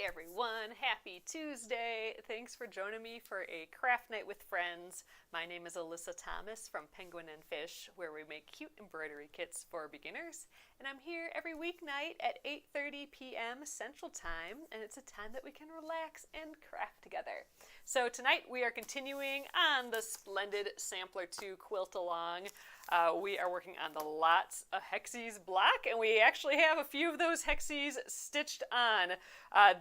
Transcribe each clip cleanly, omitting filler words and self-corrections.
everyone, happy Tuesday. Thanks for joining me for a craft night with friends. My name is Alyssa Thomas from Penguin and Fish, where we make cute embroidery kits for beginners. And I'm here every weeknight at 8:30 p.m. Central Time, and it's a time that we can relax and craft together. So tonight we are continuing on the Splendid Sampler 2 quilt along. We are working on the Lots of Hexies block, and we actually have a few of those Hexies stitched on.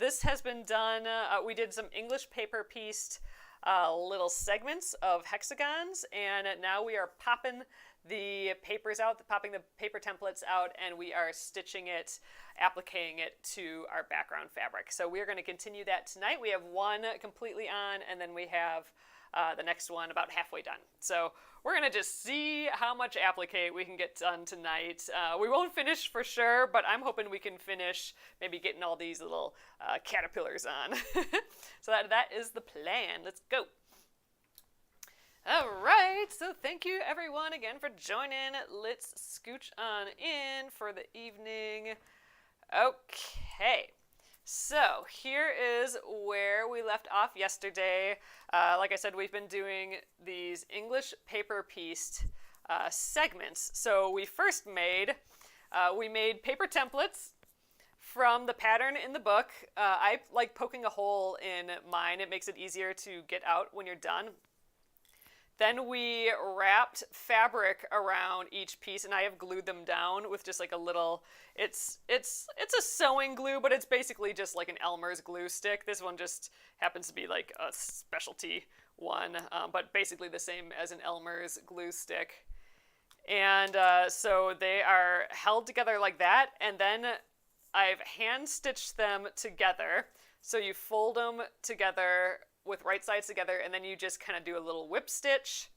This has been done, we did some English paper pieced little segments of hexagons, and now we are popping the papers out, popping the paper templates out, and we are stitching it, appliquing it to our background fabric. So we're going to continue that tonight. We have one completely on, and then we have the next one about halfway done. So we're going to just see how much applique we can get done tonight. We won't finish for sure, but I'm hoping we can finish maybe getting all these little caterpillars on. So that is the plan. Let's go. All right, so thank you everyone again for joining. Let's scooch on in for the evening. Okay, so here is where we left off yesterday. Like I said, we've been doing these English paper pieced segments. So we first made paper templates from the pattern in the book. I like poking a hole in mine. It makes it easier to get out when you're done. Then we wrapped fabric around each piece, and I have glued them down with just like a little, it's a sewing glue, but it's basically just like an Elmer's glue stick. This one just happens to be like a specialty one, but basically the same as an Elmer's glue stick. And so they are held together like that, and then I've hand stitched them together. So you fold them together with right sides together, and then you just kind of do a little whip stitch.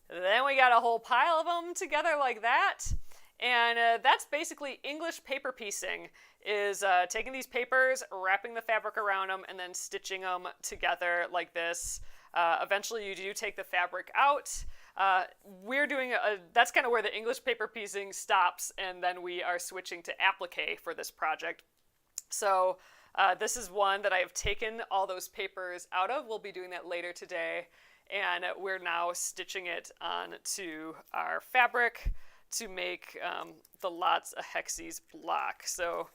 Then we got a whole pile of them together like that, and that's basically English paper piecing, is taking these papers, wrapping the fabric around them, and then stitching them together like this. Eventually you do take the fabric out. We're doing that's kind of where the English paper piecing stops, and then we are switching to applique for this project. So this is one that I have taken all those papers out of. We'll be doing that later today. And we're now stitching it onto our fabric to make the Lots of Hexies block. So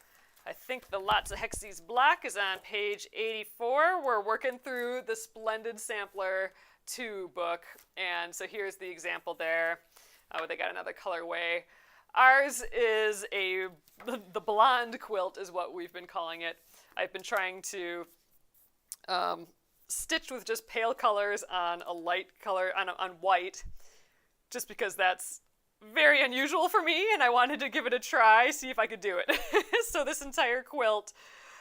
I think the Lots of Hexies block is on page 84. We're working through the Splendid Sampler 2 book. And so here's the example there. They got another colorway. Ours is the Blonde Quilt is what we've been calling it. I've been trying to stitch with just pale colors on a light color, on white, just because that's very unusual for me, and I wanted to give it a try, see if I could do it. So this entire quilt,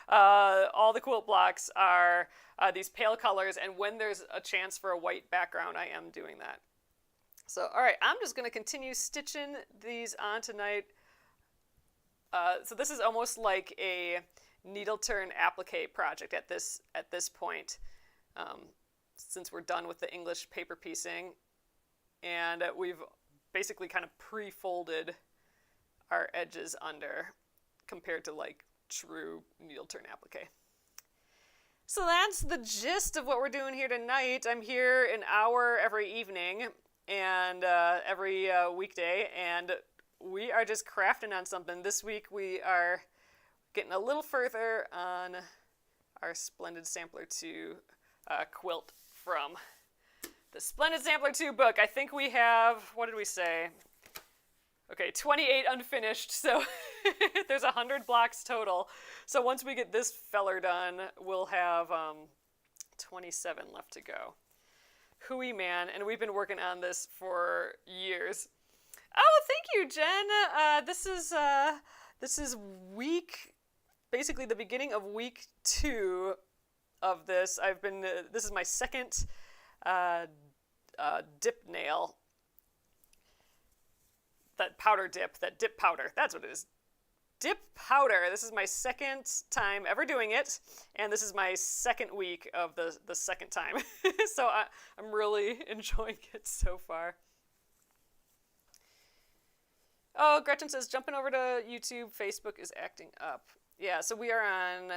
all the quilt blocks are these pale colors, and when there's a chance for a white background, I am doing that. So, all right, I'm just going to continue stitching these on tonight. So this is almost like a needle turn applique project at this point, since we're done with the English paper piecing, and we've basically kind of pre-folded our edges under compared to like true needle turn applique. So that's the gist of what we're doing here tonight. I'm here an hour every evening and every weekday, and we are just crafting on something. This week we are getting a little further on our Splendid Sampler 2 quilt from the Splendid Sampler 2 book. I think we have, what did we say? Okay, 28 unfinished, so there's 100 blocks total. So once we get this feller done, we'll have 27 left to go. Hooey man, and we've been working on this for years. Oh, thank you, Jen. This is basically the beginning of week 2 of this. This is my second dip nail. That powder dip, that dip powder, that's what it is. Dip powder. This is my second time ever doing it, and this is my second week of the second time. So I'm really enjoying it so far. Oh, Gretchen says, jumping over to YouTube, Facebook is acting up. Yeah, so we are on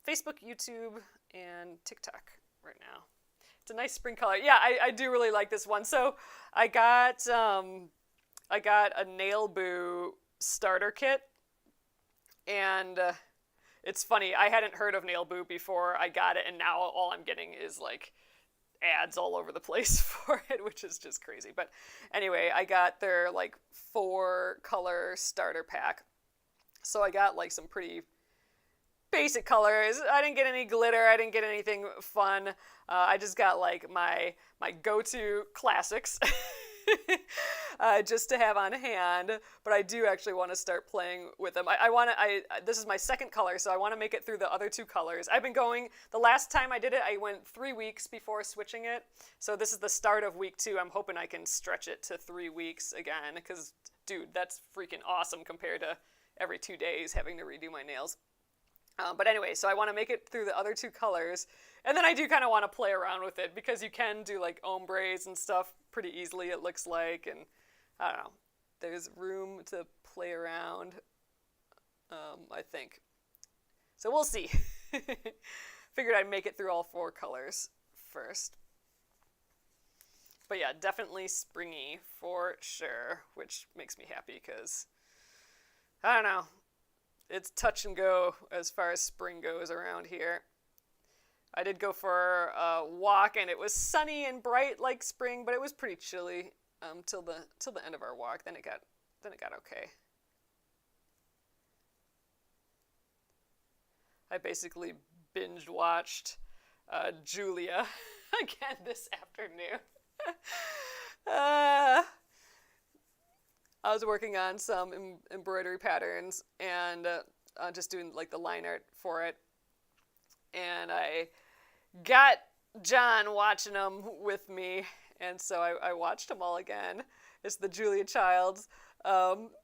Facebook, YouTube, and TikTok right now. It's a nice spring color. Yeah, I do really like this one. So I got a Nail Boo starter kit, and it's funny. I hadn't heard of Nail Boo before I got it, and now all I'm getting is like ads all over the place for it, which is just crazy. But anyway, I got their like 4-color starter pack. So I got like some pretty basic colors. I didn't get any glitter. I didn't get anything fun. I just got like my go-to classics just to have on hand. But I do actually want to start playing with them. This is my second color, so I want to make it through the other 2 colors. I've been going, the last time I did it, I went 3 weeks before switching it. So this is the start of week 2. I'm hoping I can stretch it to 3 weeks again, because, dude, that's freaking awesome compared to every 2 days having to redo my nails. But anyway, so I want to make it through the other 2 colors. And then I do kind of want to play around with it, because you can do like ombres and stuff pretty easily, it looks like. And I don't know, there's room to play around, I think. So we'll see. Figured I'd make it through all 4 colors first. But yeah, definitely springy for sure, which makes me happy because, I don't know, it's touch and go as far as spring goes around here. I did go for a walk, and it was sunny and bright like spring, but it was pretty chilly till the end of our walk. Then it got okay. I basically binge watched Julia again this afternoon. I was working on some embroidery patterns and just doing like the line art for it. And I got John watching them with me, and so I watched them all again. It's the Julia Childs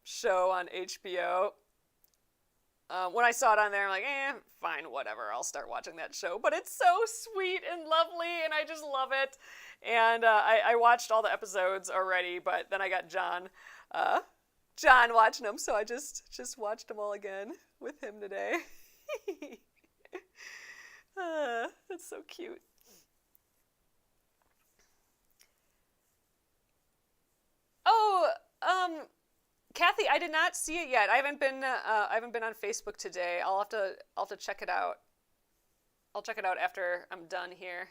show on HBO. When I saw it on there, I'm like, fine, whatever, I'll start watching that show. But it's so sweet and lovely, and I just love it. And I watched all the episodes already, but then I got John watching them, so I just watched them all again with him today. That's so cute. Oh, Kathy, I did not see it yet. I haven't been on Facebook today. I'll have to check it out. I'll check it out after I'm done here.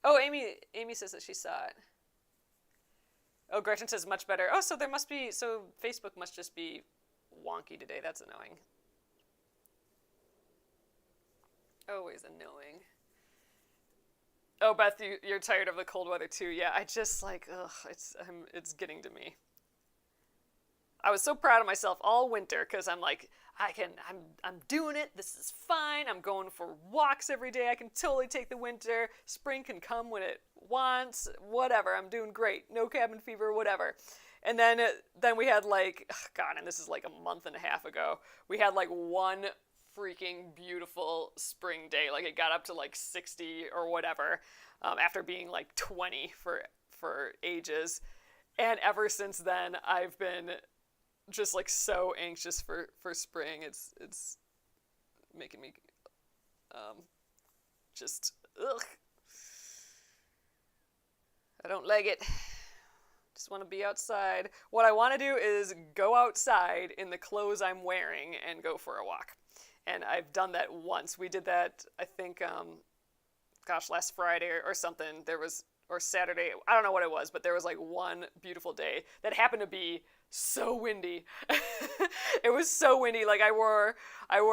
Oh, Amy says that she saw it. Oh, Gretchen says much better. Oh, so Facebook must just be wonky today. That's annoying. Always annoying. Oh, Beth, you're tired of the cold weather too. Yeah, I just like, it's getting to me. I was so proud of myself all winter because I'm like, I'm doing it. This is fine. I'm going for walks every day. I can totally take the winter. Spring can come when it wants. Whatever. I'm doing great. No cabin fever. Whatever. And then we had like, God, and this is like a month and a half ago. We had like one freaking beautiful spring day. Like it got up to like 60 or whatever, after being like 20 for ages. And ever since then, I've been just like so anxious for spring. It's making me just ugh. I don't like it. Just want to be outside. What I want to do is go outside in the clothes I'm wearing and go for a walk. And I've done that once. We did that, I think, last Friday or something. Or Saturday. I don't know what it was, but there was like one beautiful day that happened to be so windy. It was so windy. Like I wore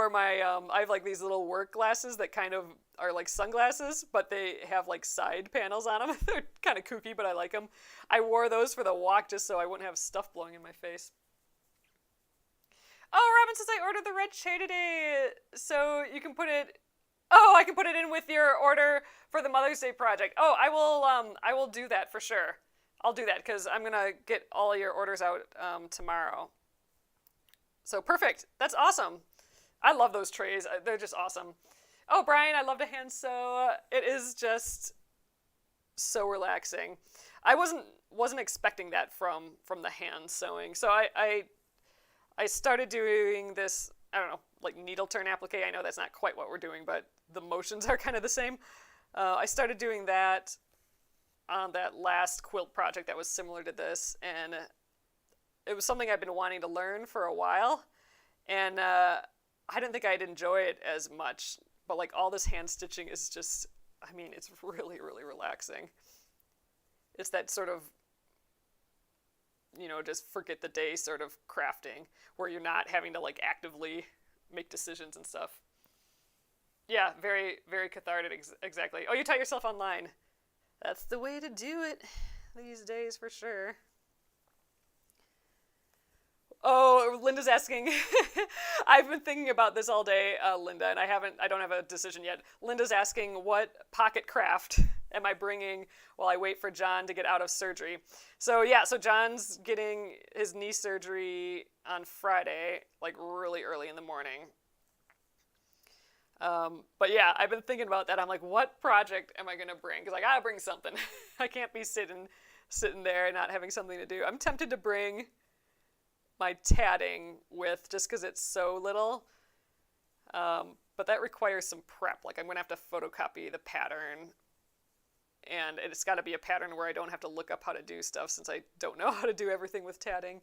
my I have like these little work glasses that kind of are like sunglasses, but they have like side panels on them. They're kind of kooky, but I like them. I wore those for the walk just so I wouldn't have stuff blowing in my face. Oh, Robin says I ordered the red shade today, so you can put it. Oh, I can put it in with your order for the Mother's Day project. Oh, I will do that for sure. I'll do that because I'm gonna get all your orders out tomorrow. So perfect. That's awesome. I love those trays. They're just awesome. Oh, Brian, I love to hand sew. It is just so relaxing. I wasn't expecting that from the hand sewing. So I started doing this I don't know, like needle turn applique. I know that's not quite what we're doing, but the motions are kind of the same. I started doing that on that last quilt project that was similar to this, and it was something I've been wanting to learn for a while, and I didn't think I'd enjoy it as much, but like all this hand stitching is just, I mean, it's really, really relaxing. It's that sort of, you know, just forget the day sort of crafting where you're not having to like actively make decisions and stuff. Yeah, very, very cathartic, exactly. Oh, you taught yourself online. That's the way to do it these days for sure. Oh, Linda's asking. I've been thinking about this all day, Linda, and I don't have a decision yet. Linda's asking, what pocket craft am I bringing while I wait for John to get out of surgery? So yeah, so John's getting his knee surgery on Friday, like really early in the morning. But yeah, I've been thinking about that. I'm like, what project am I gonna bring? Because I gotta bring something. I can't be sitting there and not having something to do. I'm tempted to bring my tatting with, just because it's so little. But that requires some prep. Like I'm gonna have to photocopy the pattern, and it's got to be a pattern where I don't have to look up how to do stuff, since I don't know how to do everything with tatting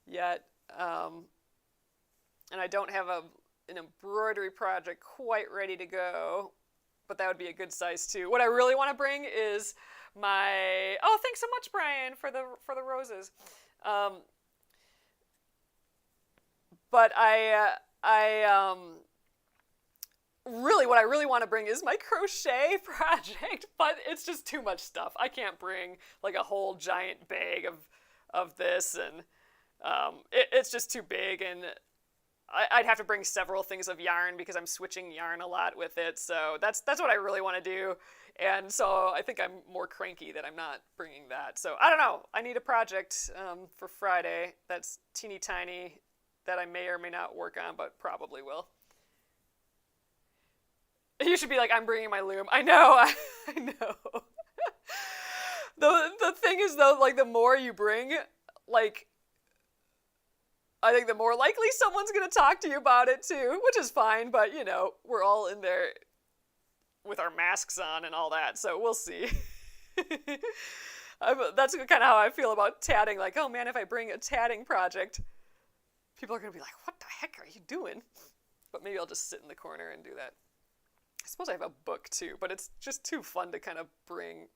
yet. And I don't have an embroidery project quite ready to go, but that would be a good size too. What I really want to bring is my, oh, thanks so much, Brian, for the roses. But really, what I really want to bring is my crochet project, but it's just too much stuff. I can't bring like a whole giant bag of this, and it's just too big, and I'd have to bring several things of yarn because I'm switching yarn a lot with it. So that's what I really want to do, and so I think I'm more cranky that I'm not bringing that. So I don't know. I need a project for Friday that's teeny tiny, that I may or may not work on, but probably will. You should be like, I'm bringing my loom. I know, I know. The thing is, though, like, the more you bring, like, I think the more likely someone's going to talk to you about it, too, which is fine, but, you know, we're all in there with our masks on and all that, so we'll see. That's kind of how I feel about tatting. Like, oh, man, if I bring a tatting project, people are going to be like, what the heck are you doing? But maybe I'll just sit in the corner and do that. I suppose I have a book too, but it's just too fun to kind of bring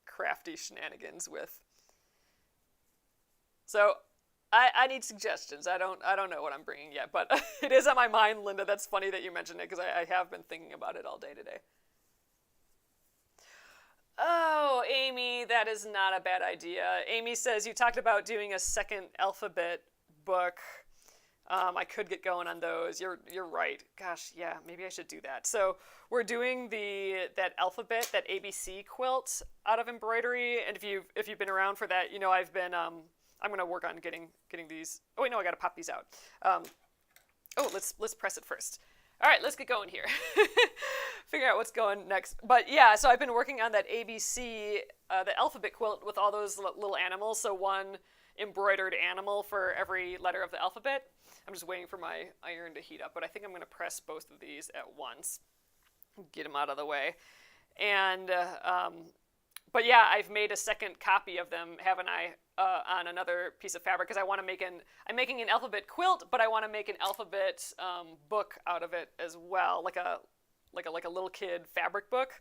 crafty shenanigans with. So I need suggestions. I don't know what I'm bringing yet, but it is on my mind, Linda. That's funny that you mentioned it, because I have been thinking about it all day today. Oh, Amy, that is not a bad idea. Amy says, you talked about doing a second alphabet book. I could get going on those. You're right. Gosh, yeah, maybe I should do that. So we're doing that alphabet, that ABC quilt out of Embroidery, and if you've been around for that, you know I've been I'm gonna work on getting these. Oh wait, no, I gotta pop these out. Oh, let's press it first. All right, let's get going here. Figure out what's going next. But yeah, so I've been working on that ABC, the alphabet quilt with all those little animals. So one embroidered animal for every letter of the alphabet. I'm just waiting for my iron to heat up, but I think I'm going to press both of these at once, get them out of the way. And, but yeah, I've made a second copy of them, haven't I, on another piece of fabric, because I'm making an alphabet quilt, but I want to make an alphabet book out of it as well, like a little kid fabric book.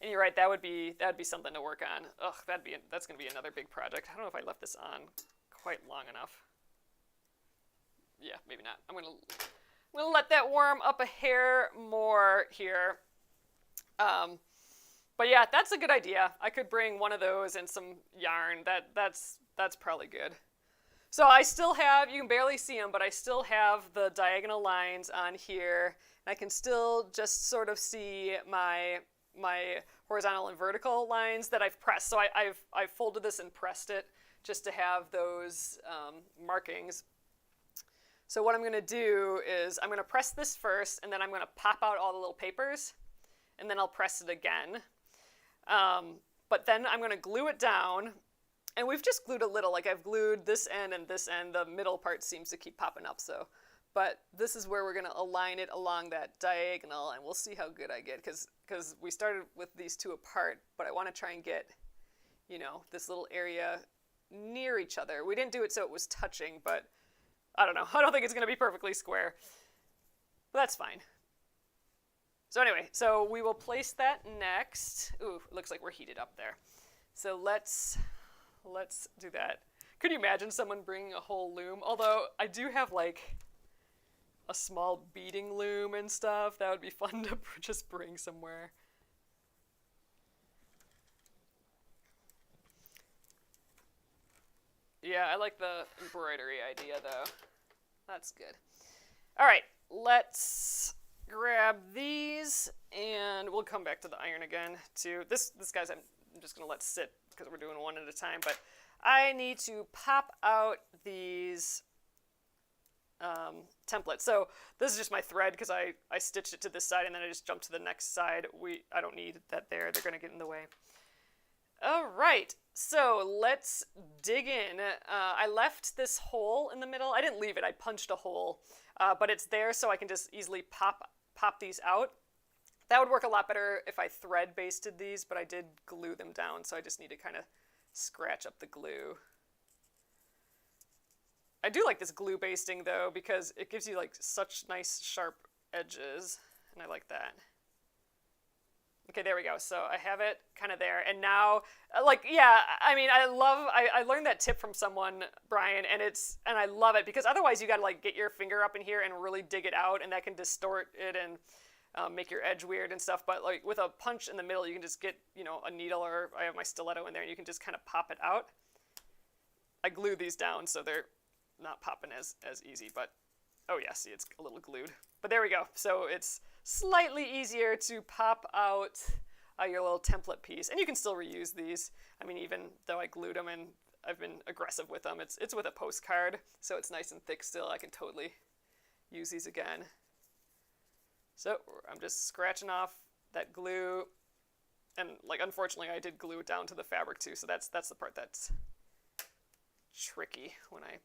And you're right, that would be something to work on. Ugh, that's going to be another big project. I don't know if I left this on quite long enough. Yeah, maybe not. I'm gonna let that warm up a hair more here. But yeah, that's a good idea. I could bring one of those and some yarn. That's probably good. So I still have, you can barely see them, but I still have the diagonal lines on here. And I can still just sort of see my horizontal and vertical lines that I've pressed. So I've folded this and pressed it just to have those markings. So what I'm going to do is I'm going to press this first, and then I'm going to pop out all the little papers, and then I'll press it again. But then I'm going to glue it down, and we've just glued a little. Like I've glued this end and this end. The middle part seems to keep popping up, so but this is where we're going to align it along that diagonal, and we'll see how good I get, because we started with these two apart, but I want to try and get, you know, this little area near each other. We didn't do it so it was touching, but I don't know. I don't think it's going to be perfectly square, but that's fine. So anyway, so we will place that next. Ooh, it looks like we're heated up there. So let's do that. Could you imagine someone bringing a whole loom? Although I do have like a small beading loom and stuff. That would be fun to just bring somewhere. Yeah, I like the embroidery idea though. That's good. All right, let's grab these, and we'll come back to the iron again too. This guy's I'm just gonna let sit because we're doing one at a time, but I need to pop out these templates. So this is just my thread because I stitched it to this side and then I just jumped to the next side. I don't need that there. They're gonna get in the way. All right, so let's dig in. I left this hole in the middle. I didn't leave it, I punched a hole, but it's there so I can just easily pop these out. That would work a lot better if I thread basted these, but I did glue them down, so I just need to kind of scratch up the glue. I do like this glue basting though, because it gives you like such nice sharp edges, and I like that. Okay, there we go. So I have it kind of there. And now, like, yeah, I mean, I learned that tip from someone, Brian, and I love it, because otherwise you got to like get your finger up in here and really dig it out, and that can distort it and make your edge weird and stuff. But like with a punch in the middle, you can just get, you know, a needle, or I have my stiletto in there, and you can just kind of pop it out. I glue these down so they're not popping as easy, but oh yeah, see, it's a little glued. But there we go. So it's slightly easier to pop out your little template piece. And you can still reuse these. I mean, even though I glued them and I've been aggressive with them, it's with a postcard, so it's nice and thick still. I can totally use these again. So I'm just scratching off that glue. And like, unfortunately, I did glue it down to the fabric too, so that's the part that's tricky when I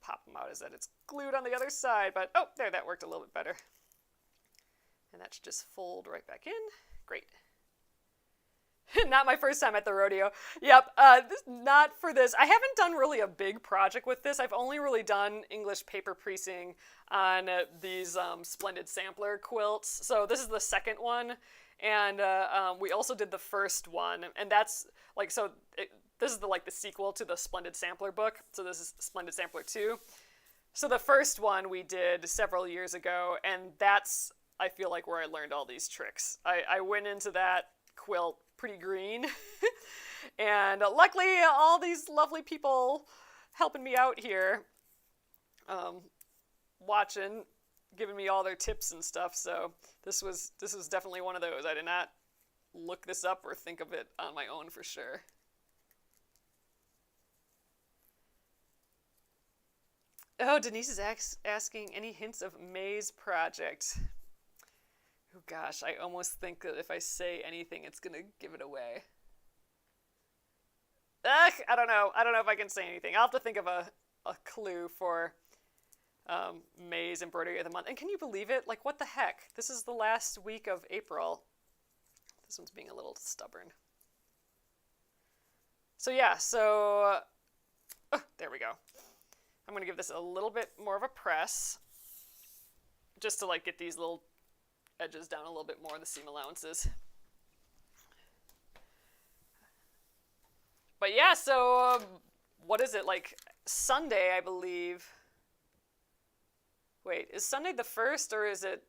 pop them out, is that it's glued on the other side. But oh, there, that worked a little bit better. And that should just fold right back in. Great. Not my first time at the rodeo. Yep, not for this. I haven't done really a big project with this. I've only really done English paper creasing on these Splendid Sampler quilts. So this is the second one. And we also did the first one. And that's like, so this is the sequel to the Splendid Sampler book. So this is Splendid Sampler 2. So the first one we did several years ago, and that's, I feel like, where I learned all these tricks. I went into that quilt pretty green. And luckily, all these lovely people helping me out here, watching, giving me all their tips and stuff. So this was definitely one of those. I did not look this up or think of it on my own for sure. Oh, Denise is asking any hints of May's project. Oh gosh, I almost think that if I say anything, it's gonna give it away. Ugh, I don't know. I don't know if I can say anything. I'll have to think of a clue for May's Embroidery of the Month. And can you believe it? Like, what the heck? This is the last week of April. This one's being a little stubborn. So yeah, so there we go. I'm going to give this a little bit more of a press, just to like get these little edges down a little bit more, the seam allowances. But yeah, so what is it, like Sunday, I believe. Wait, is Sunday the 1st, or is it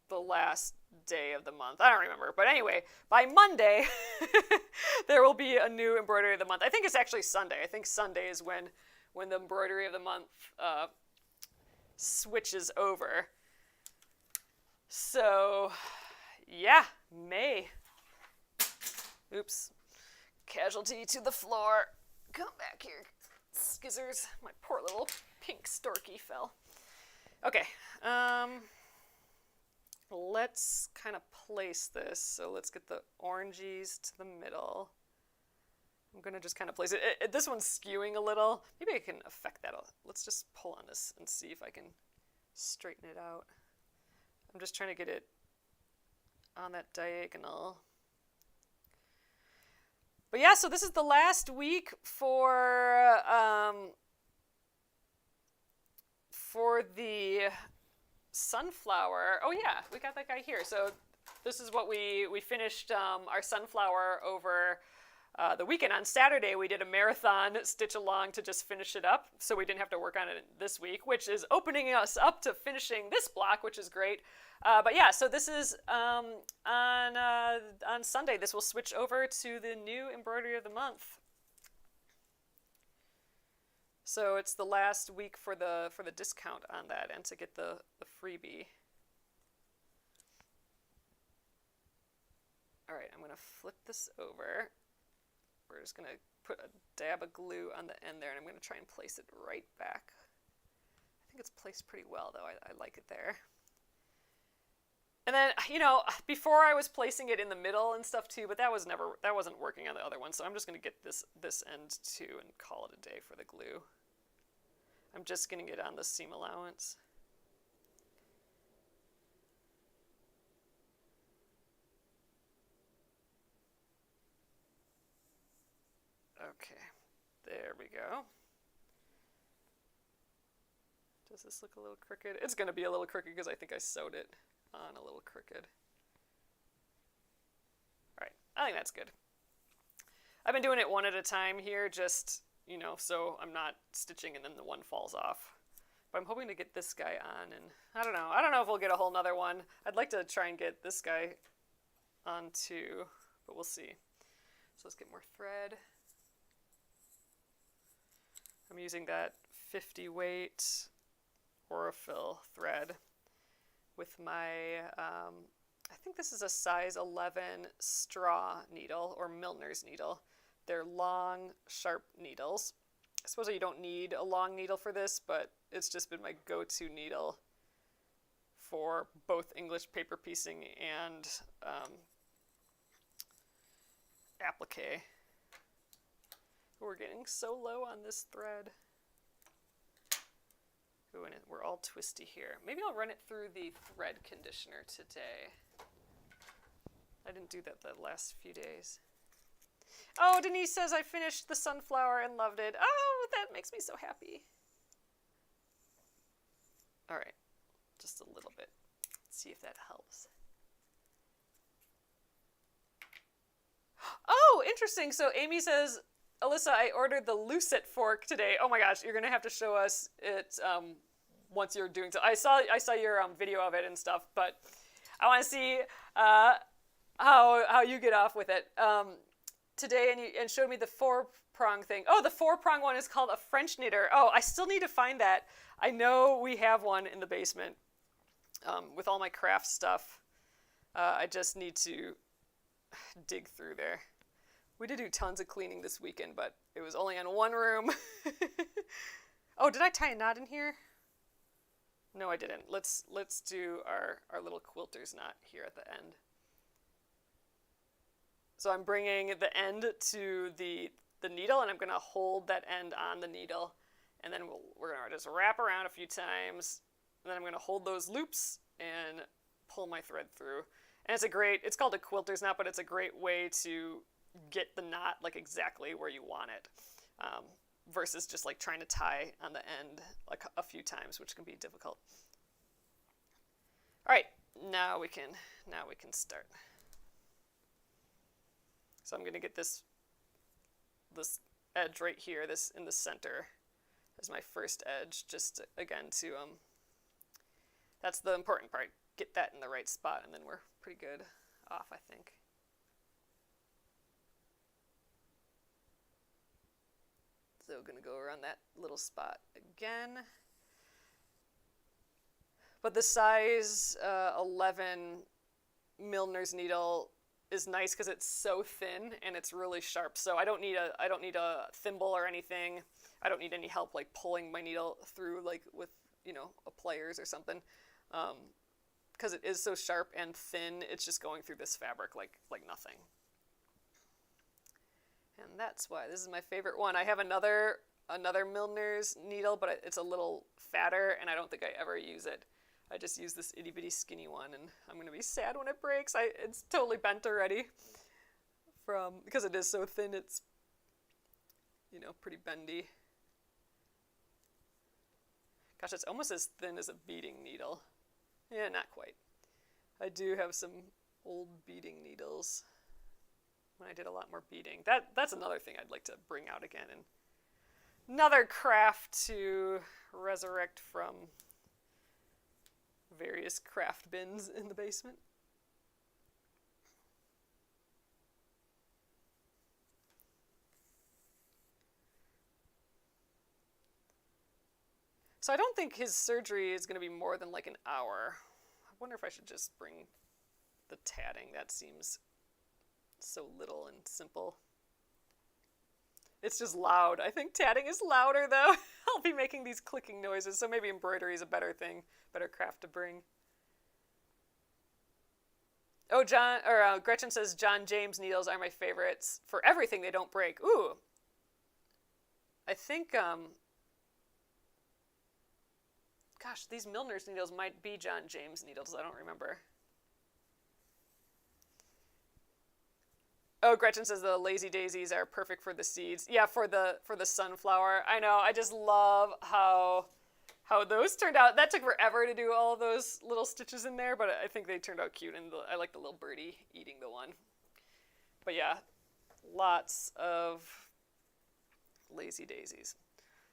the last day of the month? I don't remember. But anyway, by Monday, there will be a new Embroidery of the Month. I think it's actually Sunday. I think Sunday is when the Embroidery of the Month switches over. So, yeah, May. Oops. Casualty to the floor. Come back here, skizzers. My poor little pink storky fell. Okay, let's kind of place this. So let's get the oranges to the middle. I'm going to just kind of place it. This one's skewing a little. Maybe I can affect that. Let's just pull on this and see if I can straighten it out. I'm just trying to get it on that diagonal. But yeah, so this is the last week for the sunflower. Oh yeah, we got that guy here. So this is what we finished our sunflower over the weekend. On Saturday, we did a marathon stitch along to just finish it up, so we didn't have to work on it this week, which is opening us up to finishing this block, which is great. But yeah, so this is on Sunday. This will switch over to the new embroidery of the month. So it's the last week for the discount on that and to get the freebie. All right, I'm going to flip this over. We're just going to put a dab of glue on the end there, and I'm going to try and place it right back. I think it's placed pretty well, though. I like it there. And then, you know, before I was placing it in the middle and stuff too, but that wasn't working on the other one, so I'm just going to get this end too and call it a day for the glue. I'm just getting it on the seam allowance. Okay, there we go. Does this look a little crooked? It's going to be a little crooked because I think I sewed it on a little crooked. All right, I think that's good. I've been doing it one at a time here, just, you know, so I'm not stitching and then the one falls off. But I'm hoping to get this guy on, and I don't know if we'll get a whole nother one. I'd like to try and get this guy on too, but we'll see. So let's get more thread. I'm using that 50 weight Aurifil thread with my, I think this is a size 11 straw needle or Milner's needle. They're long, sharp needles. I suppose you don't need a long needle for this, but it's just been my go-to needle for both English paper piecing and applique. We're getting so low on this thread. Ooh, and we're all twisty here. Maybe I'll run it through the thread conditioner today. I didn't do that the last few days. Oh, Denise says I finished the sunflower and loved it. Oh, that makes me so happy. All right, just a little bit. Let's see if that helps. Oh, interesting. So Amy says, Alyssa, I ordered the Lucet fork today. Oh my gosh, you're gonna have to show us it once you're doing so. I saw your video of it and stuff, but I want to see how you get off with it today. And showed me the 4-prong thing. Oh, the 4-prong one is called a French knitter. Oh, I still need to find that. I know we have one in the basement with all my craft stuff. I just need to dig through there. We did do tons of cleaning this weekend, but it was only in one room. Oh, did I tie a knot in here? No, I didn't. Let's do our little quilter's knot here at the end. So I'm bringing the end to the needle, and I'm going to hold that end on the needle, and then we're going to just wrap around a few times, and then I'm going to hold those loops and pull my thread through. And it's called a quilter's knot, but it's a great way to get the knot like exactly where you want it, versus just like trying to tie on the end like a few times, which can be difficult. All right, now we can start. So I'm going to get this edge right here, this in the center, as my first edge, just again to that's the important part. Get that in the right spot, and then we're pretty good off, I think. So we're going to go around that little spot again. But the size 11 Milner's needle is nice because it's so thin and it's really sharp. So I don't need a thimble or anything. I don't need any help like pulling my needle through like with, you know, a pliers or something. Because it is so sharp and thin, it's just going through this fabric like nothing. And that's why this is my favorite one. I have another Milner's needle, but it's a little fatter, and I don't think I ever use it. I just use this itty bitty skinny one, and I'm gonna be sad when it breaks. It's totally bent already because it is so thin. It's, you know, pretty bendy. Gosh, it's almost as thin as a beading needle. Yeah, not quite. I do have some old beading needles when I did a lot more beading. That's another thing I'd like to bring out again, and another craft to resurrect from various craft bins in the basement. So I don't think his surgery is going to be more than like an hour. I wonder if I should just bring the tatting. That seems so little and simple. It's just loud. I think tatting is louder, though. I'll be making these clicking noises, so maybe embroidery is a better thing, better craft to bring. Oh, Gretchen says John James needles are my favorites for everything they don't break. Ooh. I think, gosh, these Milner's needles might be John James needles. I don't remember. Oh, Gretchen says the lazy daisies are perfect for the seeds. Yeah, for the sunflower. I know. I just love how those turned out. That took forever to do all of those little stitches in there, but I think they turned out cute, and I like the little birdie eating the one. But yeah, lots of lazy daisies.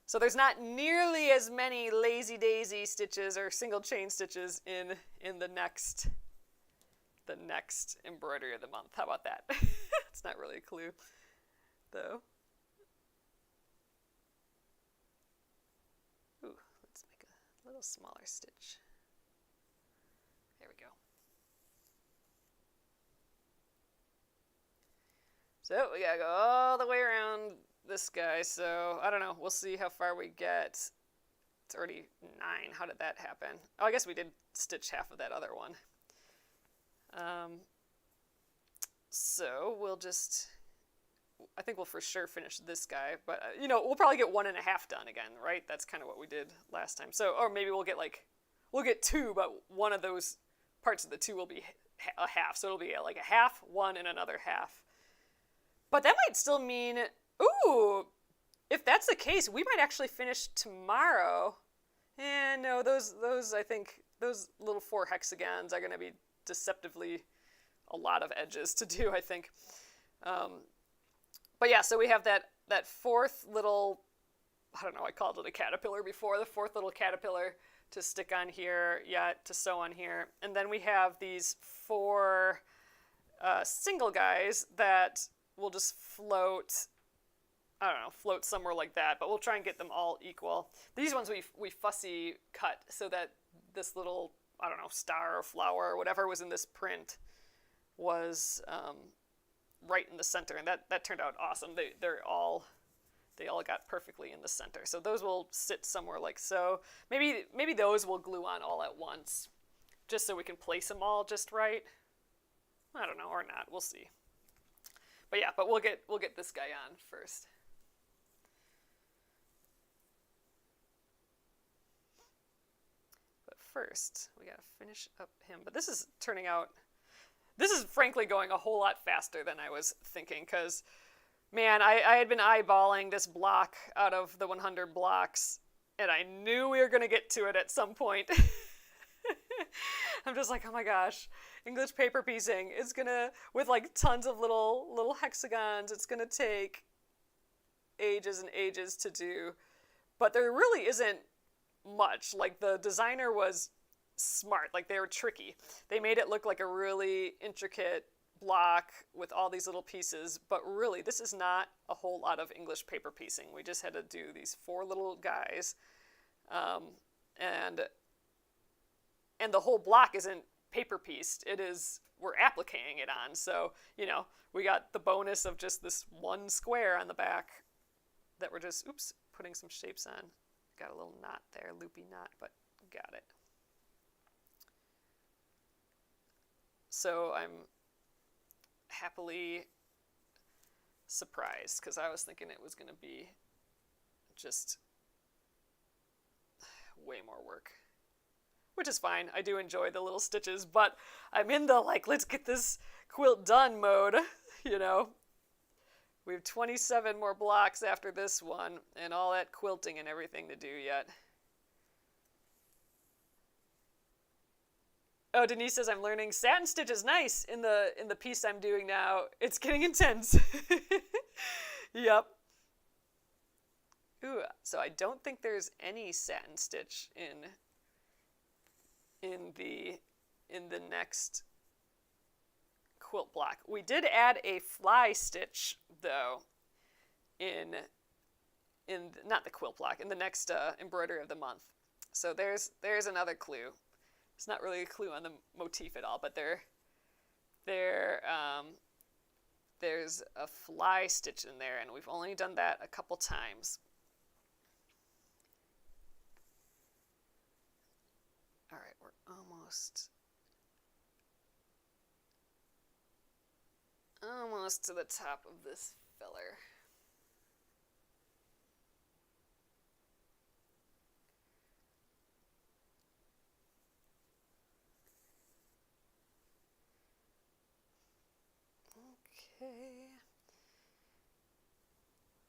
So there's not nearly as many lazy daisy stitches or single chain stitches in the next embroidery of the month. How about that? It's not really a clue, though. Ooh, let's make a little smaller stitch. There we go. So we gotta go all the way around this guy. So I don't know. We'll see how far we get. It's already 9. How did that happen? Oh, I guess we did stitch half of that other one. So we'll just, I think we'll for sure finish this guy, but you know, we'll probably get 1.5 done again, right? That's kind of what we did last time. So, or maybe we'll get 2, but one of those parts of the 2 will be a half. So it'll be like a half, 1, and another half. But that might still mean, ooh, if that's the case, we might actually finish tomorrow. And no, those I think, those little 4 hexagons are going to be deceptively a lot of edges to do, I think. But yeah, so we have that 4th little, I don't know, I called it a caterpillar before, the 4th little caterpillar to stick on here, to sew on here. And then we have these 4 single guys that will just float, I don't know, float somewhere like that, but we'll try and get them all equal. These ones we fussy cut so that this little, I don't know, star or flower or whatever was in this print was right in the center, and that turned out awesome. They all got perfectly in the center. So those will sit somewhere like so. Maybe those will glue on all at once, just so we can place them all just right. I don't know, or not. We'll see. But yeah, we'll get this guy on first. But first, we gotta finish up him. But this is frankly going a whole lot faster than I was thinking, because, man, I had been eyeballing this block out of the 100 blocks, and I knew we were going to get to it at some point. I'm just like, oh my gosh, English paper piecing, it's going to, with like tons of little hexagons, it's going to take ages and ages to do. But there really isn't much. Like, the designer was smart, like they were tricky. They made it look like a really intricate block with all these little pieces, but really this is not a whole lot of English paper piecing. We just had to do these 4 little guys, and the whole block isn't paper pieced. We're appliquing it on, so you know, we got the bonus of just this one square on the back that we're just putting some shapes on. Got a little knot there, loopy knot, but got it. So I'm happily surprised because I was thinking it was going to be just way more work. Which is fine. I do enjoy the little stitches, but I'm in the, like, let's get this quilt done mode, you know. We have 27 more blocks after this one, and all that quilting and everything to do yet. Oh, Denise says I'm learning satin stitch is nice in the piece I'm doing now. It's getting intense. Yep. Ooh, so I don't think there's any satin stitch in the next quilt block. We did add a fly stitch though in not the quilt block, in the next embroidery of the month. So there's another clue. It's not really a clue on the motif at all, but there's a fly stitch in there, and we've only done that a couple times. All right, we're almost to the top of this filler. Okay.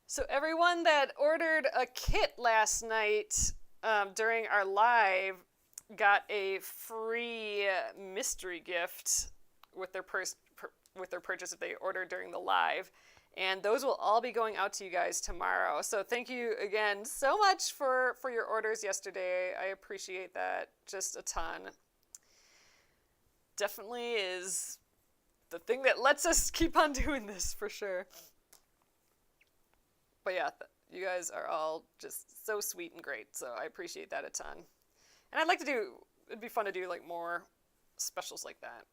So everyone that ordered a kit last night during our live got a free mystery gift with their purchase if they ordered during the live. And those will all be going out to you guys tomorrow. So thank you again so much for your orders yesterday. I appreciate that just a ton. Definitely is the thing that lets us keep on doing this for sure. But yeah, you guys are all just so sweet and great. So I appreciate that a ton. And I'd like to do, it'd be fun to do like more specials like that,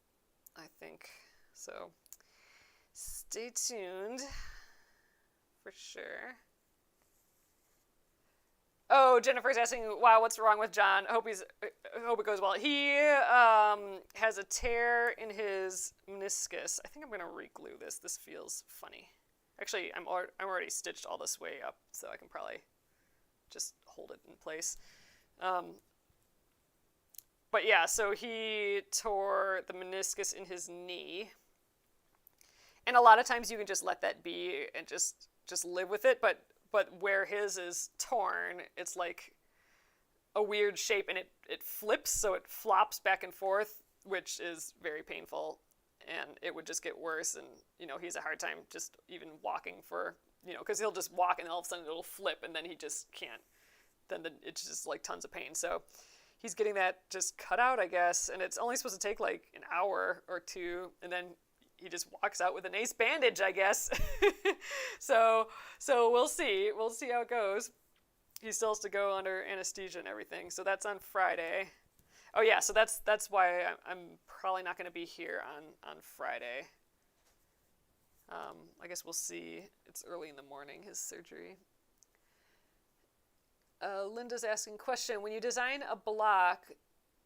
I think. So stay tuned for sure. Oh, Jennifer's asking, wow, what's wrong with John? I hope it goes well. He has a tear in his meniscus. I think I'm going to re-glue this. This feels funny. Actually, I'm already stitched all this way up, so I can probably just hold it in place. But yeah, so he tore the meniscus in his knee. And a lot of times you can just let that be and just live with it, but where his is torn, it's like a weird shape, and it flips, so it flops back and forth, which is very painful, and it would just get worse, and, you know, he has a hard time just even walking for, you know, because he'll just walk, and all of a sudden it'll flip, and then he just can't. Then it's just, like, tons of pain, so he's getting that just cut out, I guess, and it's only supposed to take, like, an hour or two, and then he just walks out with an ace bandage, I guess. So we'll see. We'll see how it goes. He still has to go under anesthesia and everything. So that's on Friday. Oh yeah, so that's why I'm probably not going to be here on Friday. I guess we'll see. It's early in the morning, his surgery. Linda's asking question. When you design a block,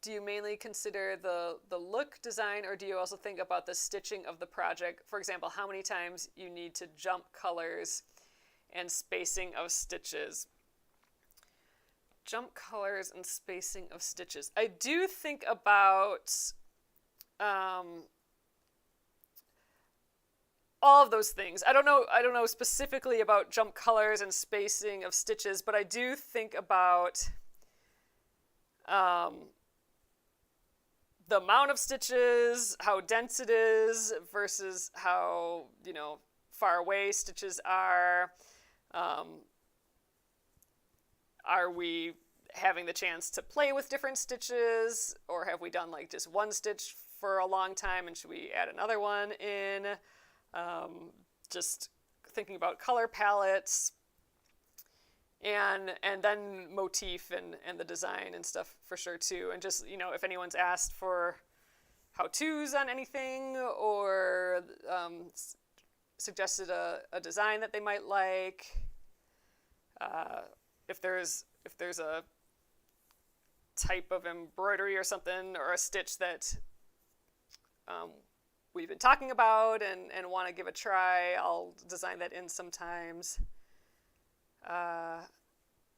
do you mainly consider the look design, or do you also think about the stitching of the project? For example, how many times you need to jump colors and spacing of stitches? Jump colors and spacing of stitches. I do think about all of those things. I don't know specifically about jump colors and spacing of stitches, but I do think about the amount of stitches, how dense it is versus how, you know, far away stitches are. Are we having the chance to play with different stitches, or have we done like just one stitch for a long time and should we add another one in? Just thinking about color palettes and then motif and the design and stuff for sure too. And just, you know, if anyone's asked for how-tos on anything, or suggested a design that they might like, if there's a type of embroidery or something, or a stitch that we've been talking about and want to give a try. I'll design that in sometimes.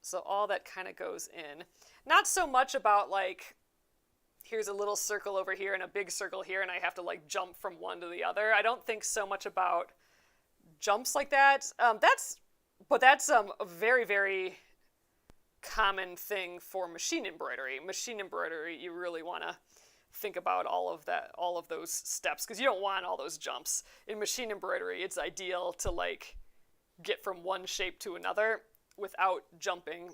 So all that kind of goes in. Not so much about like, here's a little circle over here and a big circle here, and I have to like jump from one to the other. I don't think so much about jumps like that. That's a very, very common thing for machine embroidery. Machine embroidery, you really want to think about all of those steps, because you don't want all those jumps. In machine embroidery, it's ideal to like get from one shape to another without jumping,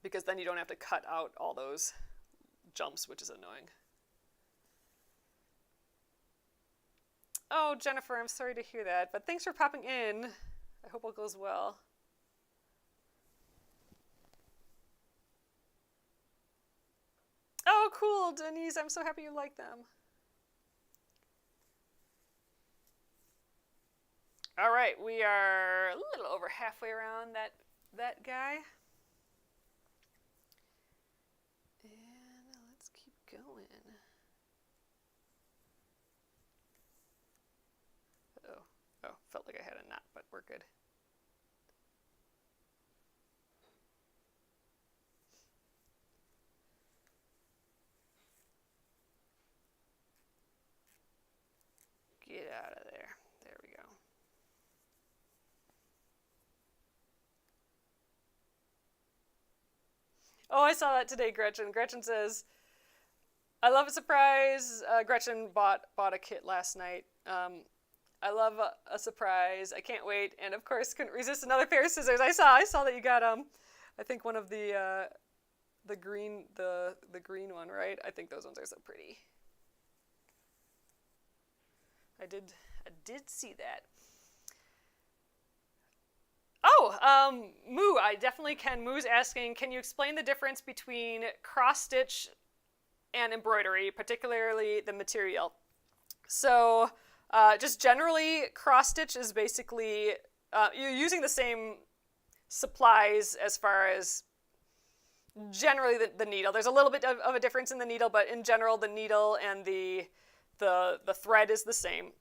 because then you don't have to cut out all those jumps, which is annoying. Oh, Jennifer, I'm sorry to hear that, but thanks for popping in. I hope all goes well. Oh, cool, Denise. I'm so happy you like them. All right, we are a little over halfway around that guy. And let's keep going. Oh, felt like I had a knot, but we're good. Get out of there. There we go. Oh, I saw that today, Gretchen. Gretchen says, I love a surprise. Gretchen bought a kit last night. I love a surprise. I can't wait. And of course, couldn't resist another pair of scissors. I saw that you got I think one of the green one, right? I think those ones are so pretty. I did see that. Oh, Moo, I definitely can. Moo's asking, can you explain the difference between cross stitch and embroidery, particularly the material? So, just generally, cross stitch is basically you're using the same supplies as far as generally the needle. There's a little bit of a difference in the needle, but in general, the needle and the thread is the same.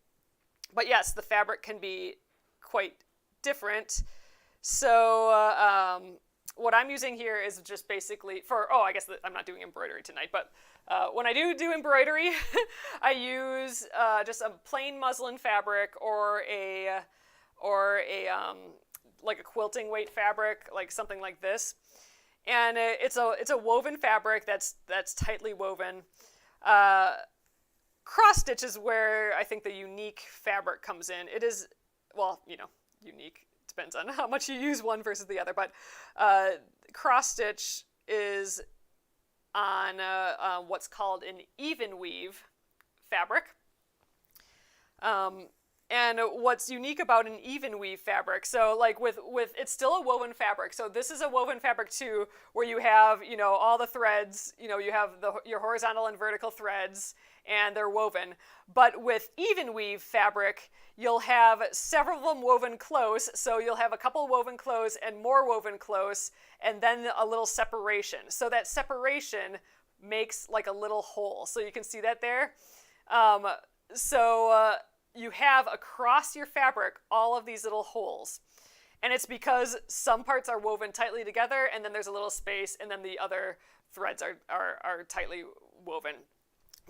But yes, the fabric can be quite different. So what I'm using here is just basically I guess I'm not doing embroidery tonight, but when I do embroidery, I use just a plain muslin fabric or a like a quilting weight fabric, like something like this. And it's a woven fabric that's tightly woven. Cross stitch is where I think the unique fabric comes in. It is, well, unique. Depends on how much you use one versus the other, but cross stitch is on what's called an even weave fabric. And what's unique about an even weave fabric, so like with it's still a woven fabric. So this is a woven fabric too, where you have all the threads. You have your horizontal and vertical threads, and they're woven. But with even weave fabric, you'll have several of them woven close. So you'll have a couple woven close and more woven close, and then a little separation. So that separation makes like a little hole. So you can see that there. You have across your fabric all of these little holes. And it's because some parts are woven tightly together, and then there's a little space, and then the other threads are tightly woven,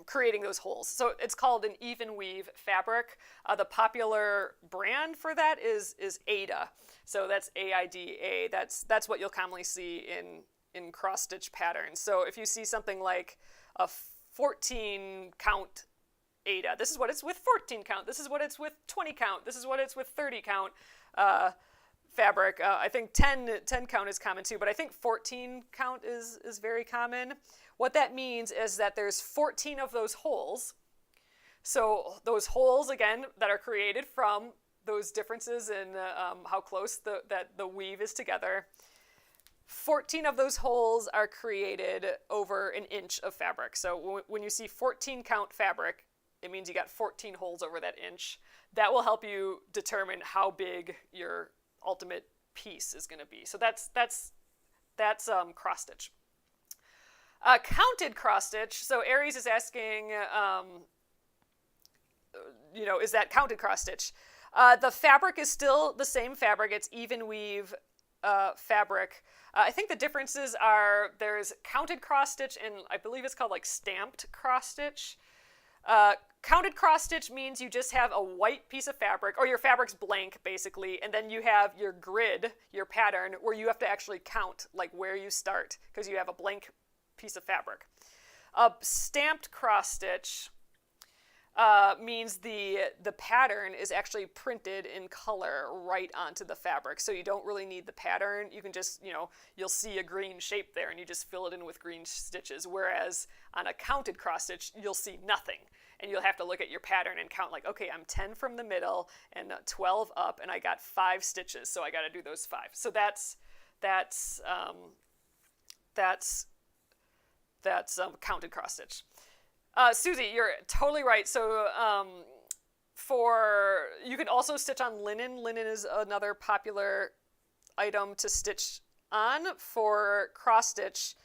creating those holes. So it's called an even weave fabric. The popular brand for that is Ada. So that's AIDA. That's what you'll commonly see in cross stitch patterns. So if you see something like a 14 count Ada, this is what it's with 14 count. This is what it's with 20 count. This is what it's with 30 count fabric. I think 10 count is common too, but I think 14 count is very common. What that means is that there's 14 of those holes. So those holes, again, that are created from those differences in how close the weave is together. 14 of those holes are created over an inch of fabric. So when you see 14 count fabric, it means you got 14 holes over that inch. That will help you determine how big your ultimate piece is going to be. So that's cross stitch. Counted cross stitch. So Aries is asking, is that counted cross stitch. The fabric is still the same fabric. It's even weave fabric. I think the differences are there's counted cross stitch and I believe it's called like stamped cross stitch. Counted cross stitch means you just have a white piece of fabric, or your fabric's blank basically, and then you have your grid, your pattern, where you have to actually count like where you start because you have a blank piece of fabric. Stamped cross stitch means the pattern is actually printed in color right onto the fabric, so you don't really need the pattern. You can just, you'll see a green shape there and you just fill it in with green stitches, whereas on a counted cross stitch you'll see nothing and you'll have to look at your pattern and count like, okay, I'm 10 from the middle and 12 up and I got 5 stitches, so I got to do those 5. So that's counted cross stitch. Susie, you're totally right. So you can also stitch on linen. Linen is another popular item to stitch on for cross stitch.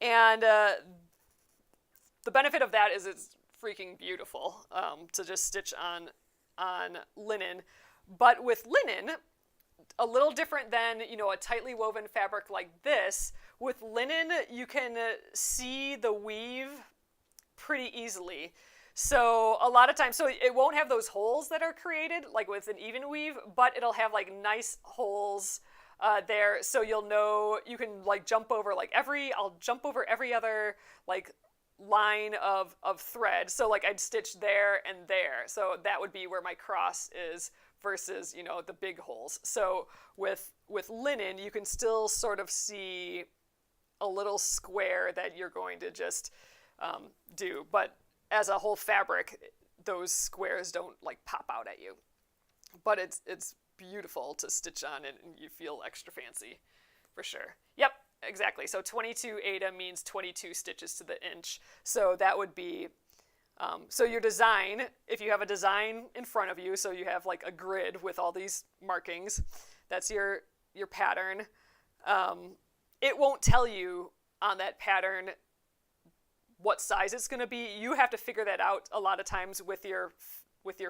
And the benefit of that is it's freaking beautiful to just stitch on linen. But with linen, a little different than, a tightly woven fabric like this, with linen, you can see the weave pretty easily. So a lot of times, so it won't have those holes that are created like with an even weave, but it'll have like nice holes there. So you'll know, you can like I'll jump over every other like line of thread. So like I'd stitch there and there. So that would be where my cross is versus, the big holes. So with linen, you can still sort of see a little square that you're going to just do. But as a whole fabric, those squares don't like pop out at you. But it's beautiful to stitch on and you feel extra fancy for sure. Yep. Exactly. So 22 Aida means 22 stitches to the inch. So that would be, so your design, if you have a design in front of you, so you have like a grid with all these markings, that's your pattern. It won't tell you on that pattern what size it's going to be. You have to figure that out a lot of times with your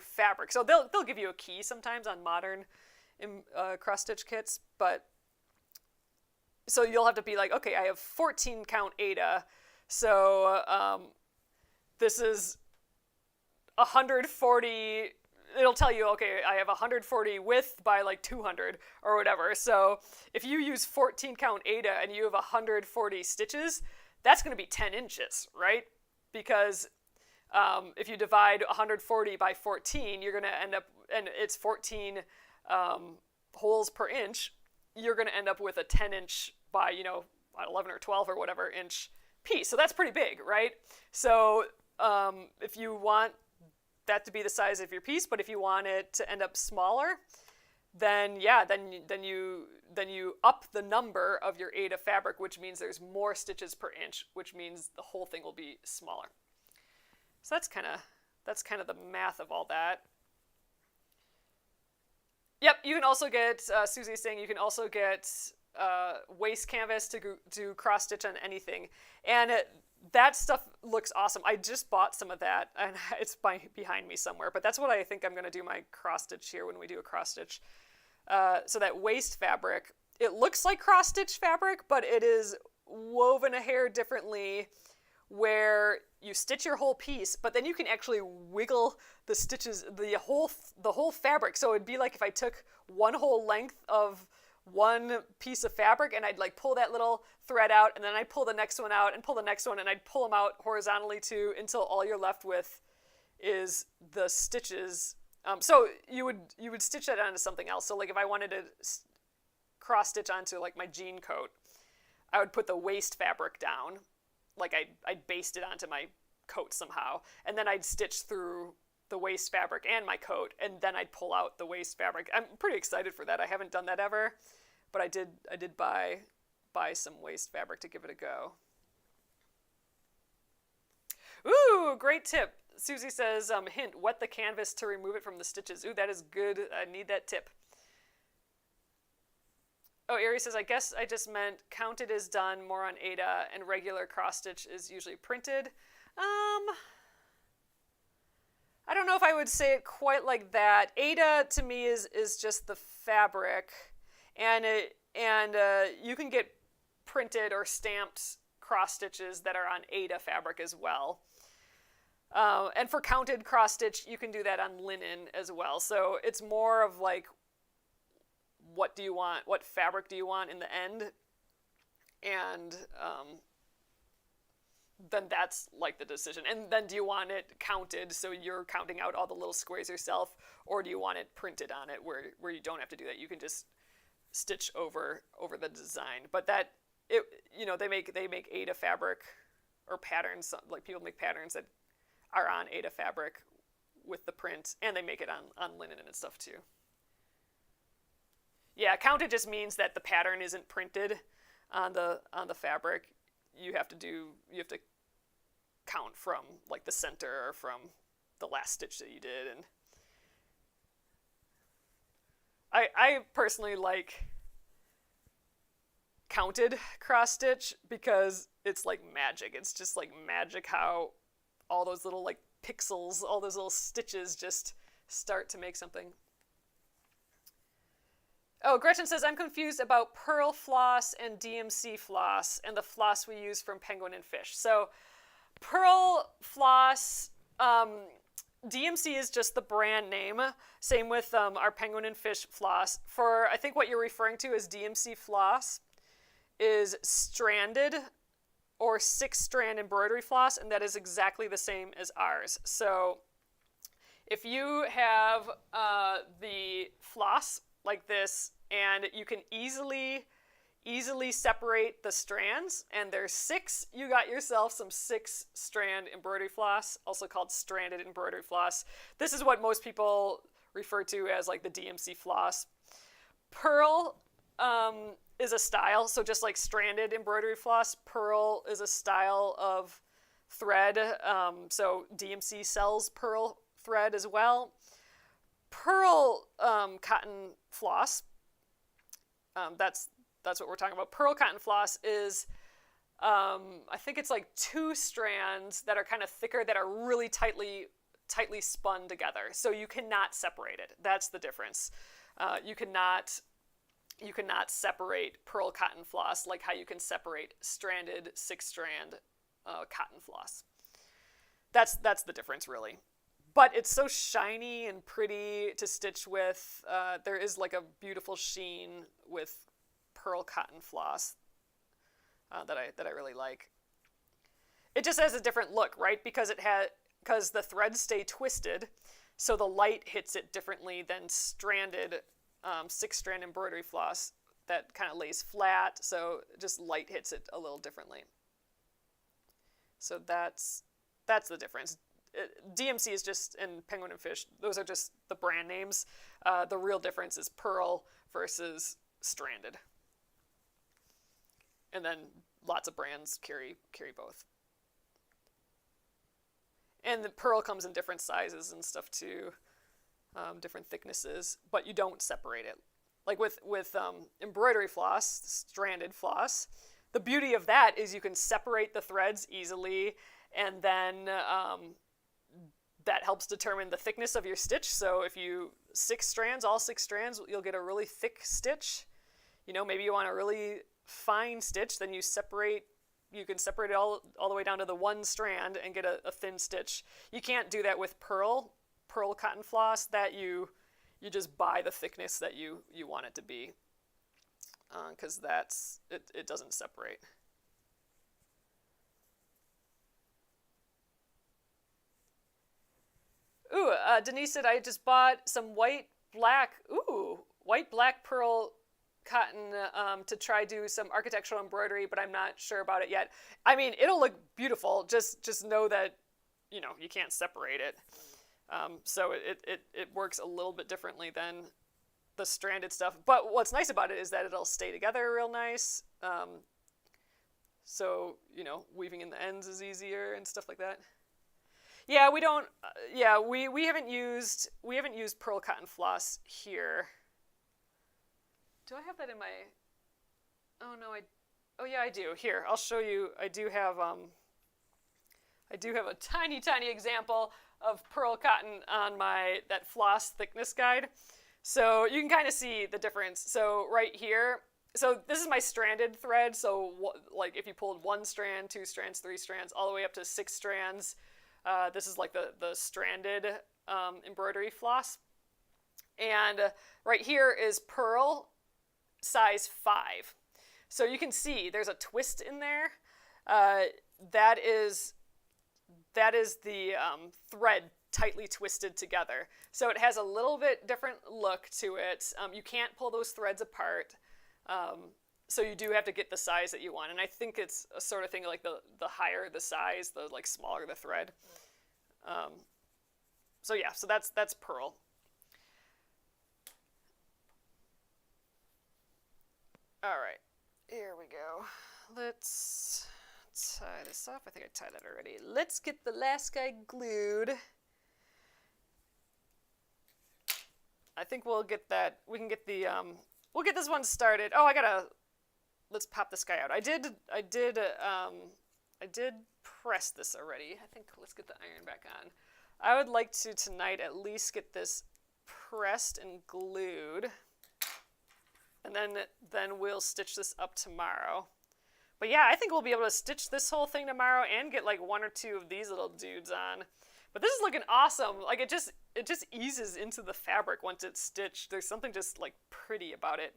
fabric. So they'll give you a key sometimes on modern cross stitch kits, but so you'll have to be like, okay, I have 14 count Aida, so this is 140, it'll tell you, okay, I have 140 width by like 200 or whatever. So if you use 14 count Aida and you have 140 stitches, that's going to be 10 inches, right? Because if you divide 140 by 14, you're going to end up, and it's 14 holes per inch, you're going to end up with a 10 inch by, 11 or 12 or whatever inch piece. So that's pretty big, right? So if you want that to be the size of your piece, but if you want it to end up smaller, then you up the number of your Aida fabric, which means there's more stitches per inch, which means the whole thing will be smaller. So that's kind of the math of all that. Yep, you can also get, Susie's saying you can also get waist canvas to do cross stitch on anything. And that stuff looks awesome. I just bought some of that and it's behind me somewhere, but that's what I think I'm going to do my cross stitch here when we do a cross stitch. So that waist fabric, it looks like cross stitch fabric, but it is woven a hair differently where you stitch your whole piece, but then you can actually wiggle the stitches, the whole fabric. So it'd be like if I took one whole length of one piece of fabric and I'd like pull that little thread out and then I'd pull the next one out and pull the next one and I'd pull them out horizontally too until all you're left with is the stitches. So you would stitch that onto something else. So like if I wanted to cross stitch onto like my jean coat, I would put the waist fabric down. Like I'd baste it onto my coat somehow, and then I'd stitch through the waist fabric and my coat, and then I'd pull out the waist fabric. I'm pretty excited for that. I haven't done that ever, but I did buy some waist fabric to give it a go. Ooh, great tip. Susie says, hint, wet the canvas to remove it from the stitches. Ooh, that is good. I need that tip. Oh, Ari says, I guess I just meant counted is done more on Aida and regular cross stitch is usually printed. I don't know if I would say it quite like that. Aida to me is just the fabric, and you can get printed or stamped cross stitches that are on Aida fabric as well. And for counted cross stitch, you can do that on linen as well. So it's more of like, what do you want? What fabric do you want in the end? And then that's like the decision. And then do you want it counted, so you're counting out all the little squares yourself, or do you want it printed on it where you don't have to do that? You can just stitch over the design. But that, it, you know, they make Aida fabric or patterns, like people make patterns that are on Aida fabric with the print, and they make it on linen and stuff too. Yeah, counted just means that the pattern isn't printed on the fabric. You have to count from like the center or from the last stitch that you did. And I personally like counted cross stitch because it's like magic. It's just like magic how all those little like pixels, all those little stitches just start to make something. Oh, Gretchen says, I'm confused about pearl floss and DMC floss and the floss we use from Penguin and Fish. So pearl floss, DMC is just the brand name. Same with our Penguin and Fish floss. For, I think what you're referring to as DMC floss is stranded or 6-strand embroidery floss, and that is exactly the same as ours. So if you have the floss like this, and you can easily separate the strands, and there's 6, you got yourself some 6-strand embroidery floss, also called stranded embroidery floss. This is what most people refer to as like the DMC floss. Pearl is a style, so just like stranded embroidery floss, pearl is a style of thread, so DMC sells pearl thread as well. Pearl cotton floss, that's what we're talking about. Pearl cotton floss is, I think it's like 2 strands that are kind of thicker, that are really tightly spun together. So you cannot separate it. That's the difference. You cannot separate pearl cotton floss like how you can separate stranded 6-strand cotton floss. That's the difference, really. But it's so shiny and pretty to stitch with. There is like a beautiful sheen with pearl cotton floss that I really like. It just has a different look, right? Because the threads stay twisted, so the light hits it differently than stranded 6-strand embroidery floss that kind of lays flat. So just light hits it a little differently. So that's the difference. DMC is just, and Penguin and Fish, those are just the brand names. The real difference is pearl versus stranded. And then lots of brands carry both. And the pearl comes in different sizes and stuff too, different thicknesses, but you don't separate it. Like with embroidery floss, stranded floss, the beauty of that is you can separate the threads easily, and then that helps determine the thickness of your stitch. So if you 6 strands, all 6 strands, you'll get a really thick stitch. You know, maybe you want a really fine stitch, then you can separate it all the way down to the 1 strand and get a thin stitch. You can't do that with pearl cotton floss. That you just buy the thickness that you want it to be, because it doesn't separate. Ooh, Denise said, I just bought some white black pearl cotton to try do some architectural embroidery, but I'm not sure about it yet. I mean, it'll look beautiful. Just know that, you can't separate it. So it works a little bit differently than the stranded stuff. But what's nice about it is that it'll stay together real nice. So, weaving in the ends is easier and stuff like that. Yeah, we don't. We haven't used pearl cotton floss here. Do I have that in my? Oh no, I do. Here, I'll show you. I do have a tiny example of pearl cotton on that floss thickness guide. So you can kind of see the difference. So right here, so this is my stranded thread. So like if you pulled 1 strand, 2 strands, 3 strands, all the way up to 6 strands, this is like the stranded embroidery floss. And right here is pearl size 5. So you can see there's a twist in there. That is the thread tightly twisted together. So it has a little bit different look to it. You can't pull those threads apart. So you do have to get the size that you want. And I think it's a sort of thing like the higher the size, the like smaller the thread. So yeah, so that's pearl. All right, here we go. Let's tie this off. I think I tied that already. Let's get the last guy glued. I think we'll get that. We can get the we'll get this one started. Oh, let's pop this guy out. I did press this already. I think let's get the iron back on. I would like to tonight at least get this pressed and glued. And then we'll stitch this up tomorrow. But yeah, I think we'll be able to stitch this whole thing tomorrow and get like 1 or 2 of these little dudes on. But this is looking awesome. Like it just eases into the fabric once it's stitched. There's something just like pretty about it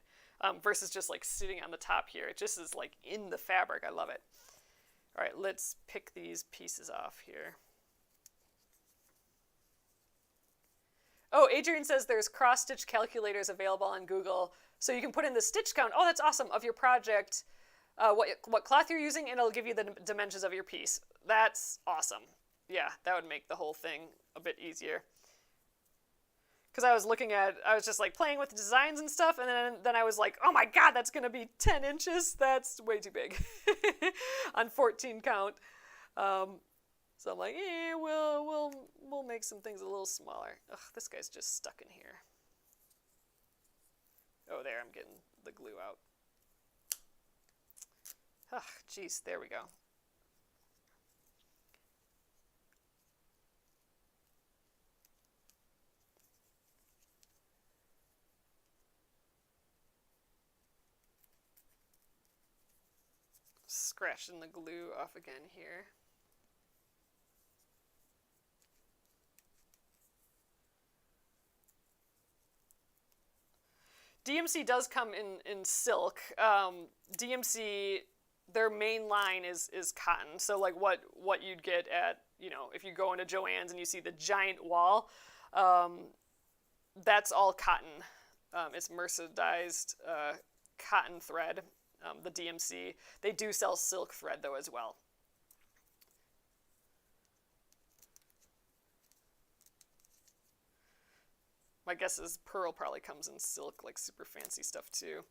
versus just like sitting on the top here. It just is like in the fabric. I love it. All right, let's pick these pieces off here. Oh, Adrian says there's cross-stitch calculators available on Google. So you can put in the stitch count. Oh, that's awesome. Of your project, what cloth you're using, and it'll give you the dimensions of your piece. That's awesome. Yeah, that would make the whole thing a bit easier. Because I was just like playing with the designs and stuff, and then I was like, oh my god, that's going to be 10 inches? That's way too big on 14 count. So I'm like, we'll make some things a little smaller. Ugh, this guy's just stuck in here. Oh, there, I'm getting the glue out. Ah, jeez, there we go. Scratching the glue off again here. DMC does come in silk. DMC, their main line is cotton. So like what you'd get at, if you go into Joann's and you see the giant wall, that's all cotton. It's mercerized cotton thread, the DMC. They do sell silk thread though as well. My guess is pearl probably comes in silk, like super fancy stuff too.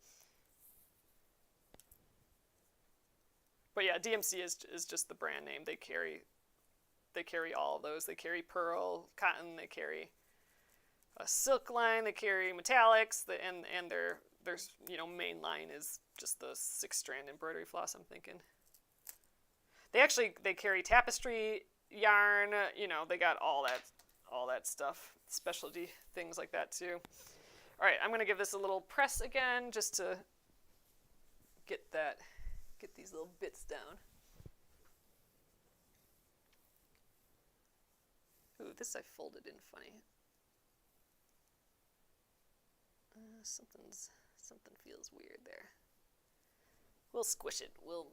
But yeah, DMC is just the brand name. They carry all of those. They carry pearl, cotton. They carry a silk line. They carry metallics. And their main line is just the 6-strand embroidery floss. I'm thinking. They carry tapestry yarn. They got all that stuff. Specialty things like that too. All right, I'm gonna give this a little press again just to get these little bits down. Ooh, this I folded in funny. Something feels weird there. We'll squish it. We'll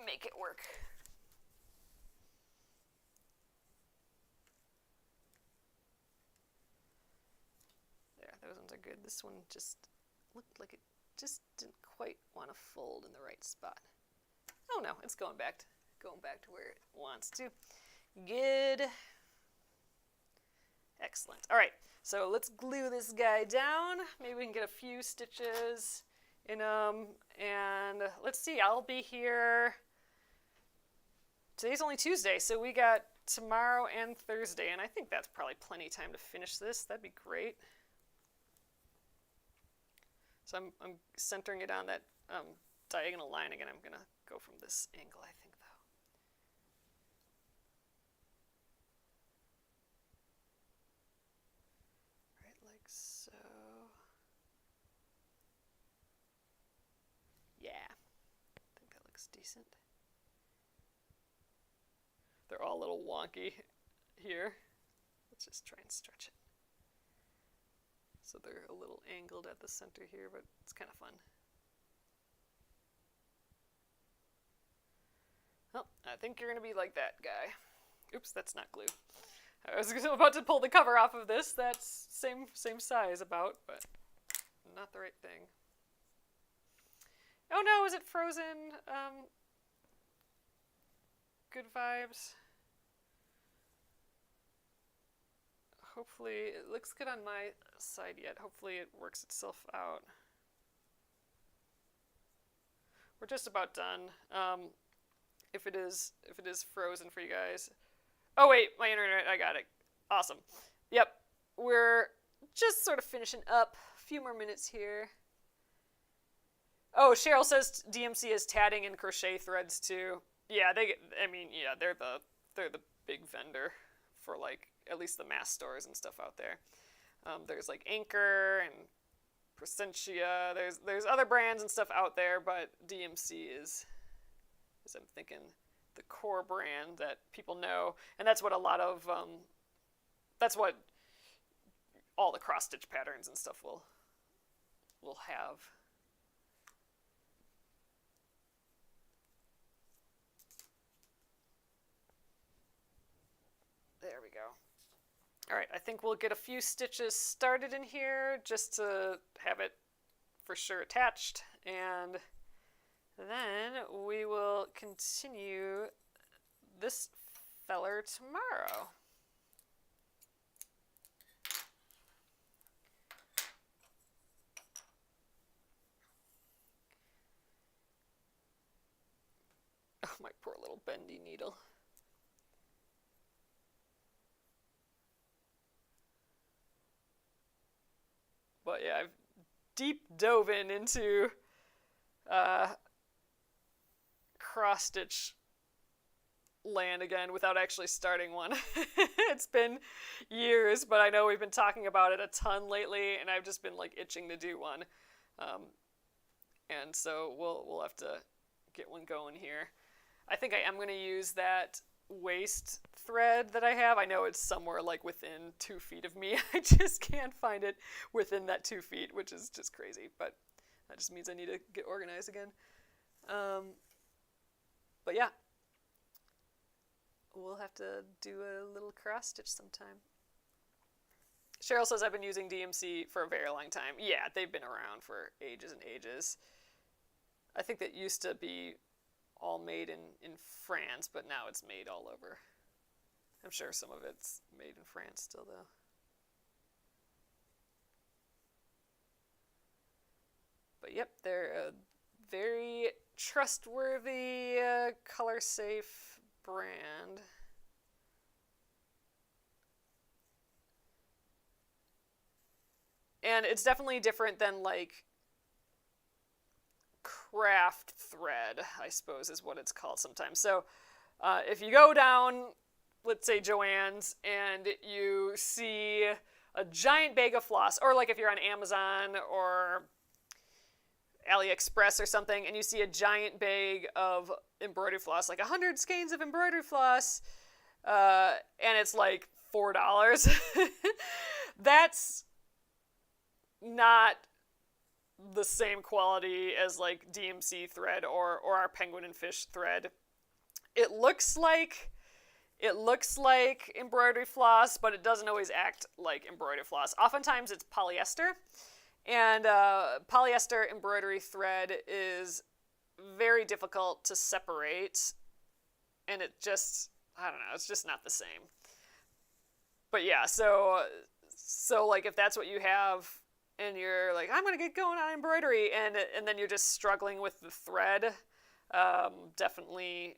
make it work. Those ones are good. This one just looked like it just didn't quite want to fold in the right spot. Oh no, it's going back to where it wants to. Good. Excellent. All right, so let's glue this guy down. Maybe we can get a few stitches in them. And let's see, I'll be here. Today's only Tuesday, so we got tomorrow and Thursday, and I think that's probably plenty of time to finish this. That'd be great. So I'm centering it on that diagonal line again. I'm going to go from this angle, I think, decent. They're all a little wonky here. Let's just try and stretch it. So they're a little angled at the center here, but it's kind of fun. Oh, I think you're going to be like that guy. Oops, that's not glue. I was about to pull the cover off of this. That's same size about, but not the right thing. Oh no, is it frozen? Good vibes. Hopefully, it looks good on my side yet. Hopefully it works itself out. We're just about done. If it is frozen for you guys. Oh wait, my internet, I got it. Awesome. Yep, we're just sort of finishing up. A few more minutes here. Oh, Cheryl says DMC is tatting and crochet threads too. Yeah, they're the big vendor for like at least the mass stores and stuff out there. There's like Anchor and Presentia. There's other brands and stuff out there, but DMC is I'm thinking the core brand that people know, and that's what a lot of that's what all the cross stitch patterns and stuff will have. There we go. All right, I think we'll get a few stitches started in here just to have it for sure attached, and then we will continue this feller tomorrow. Oh, my poor little bendy needle. But yeah, I've deep dove into cross stitch land again without actually starting one. It's been years, but I know we've been talking about it a ton lately, and I've just been like itching to do one. And so we'll have to get one going here. I think I am going to use that waist thread that I have. I know it's somewhere like within 2 feet of me. I just can't find it within that 2 feet, which is just crazy, but that just means I need to get organized again. But yeah, we'll have to do a little cross stitch sometime. Cheryl says I've been using DMC for a very long time. Yeah, they've been around for ages and ages. I think that used to be all made in France, but now it's made all over. I'm sure some of it's made in France still, though. But yep, they're a very trustworthy, color-safe brand. And it's definitely different than, like, craft thread, I suppose is what it's called sometimes. So if you go down, let's say Joann's, and you see a giant bag of floss, or like if you're on Amazon or AliExpress or something, and you see a giant bag of embroidery floss, like 100 skeins of embroidery floss, and it's like $4, that's not the same quality as like DMC thread or our penguin and fish thread. It looks like embroidery floss, but it doesn't always act like embroidery floss. Oftentimes it's polyester, and polyester embroidery thread is very difficult to separate, and it just, I don't know, it's just not the same. But yeah, so like if that's what you have, and you're like, I'm going to get going on embroidery, and then you're just struggling with the thread, definitely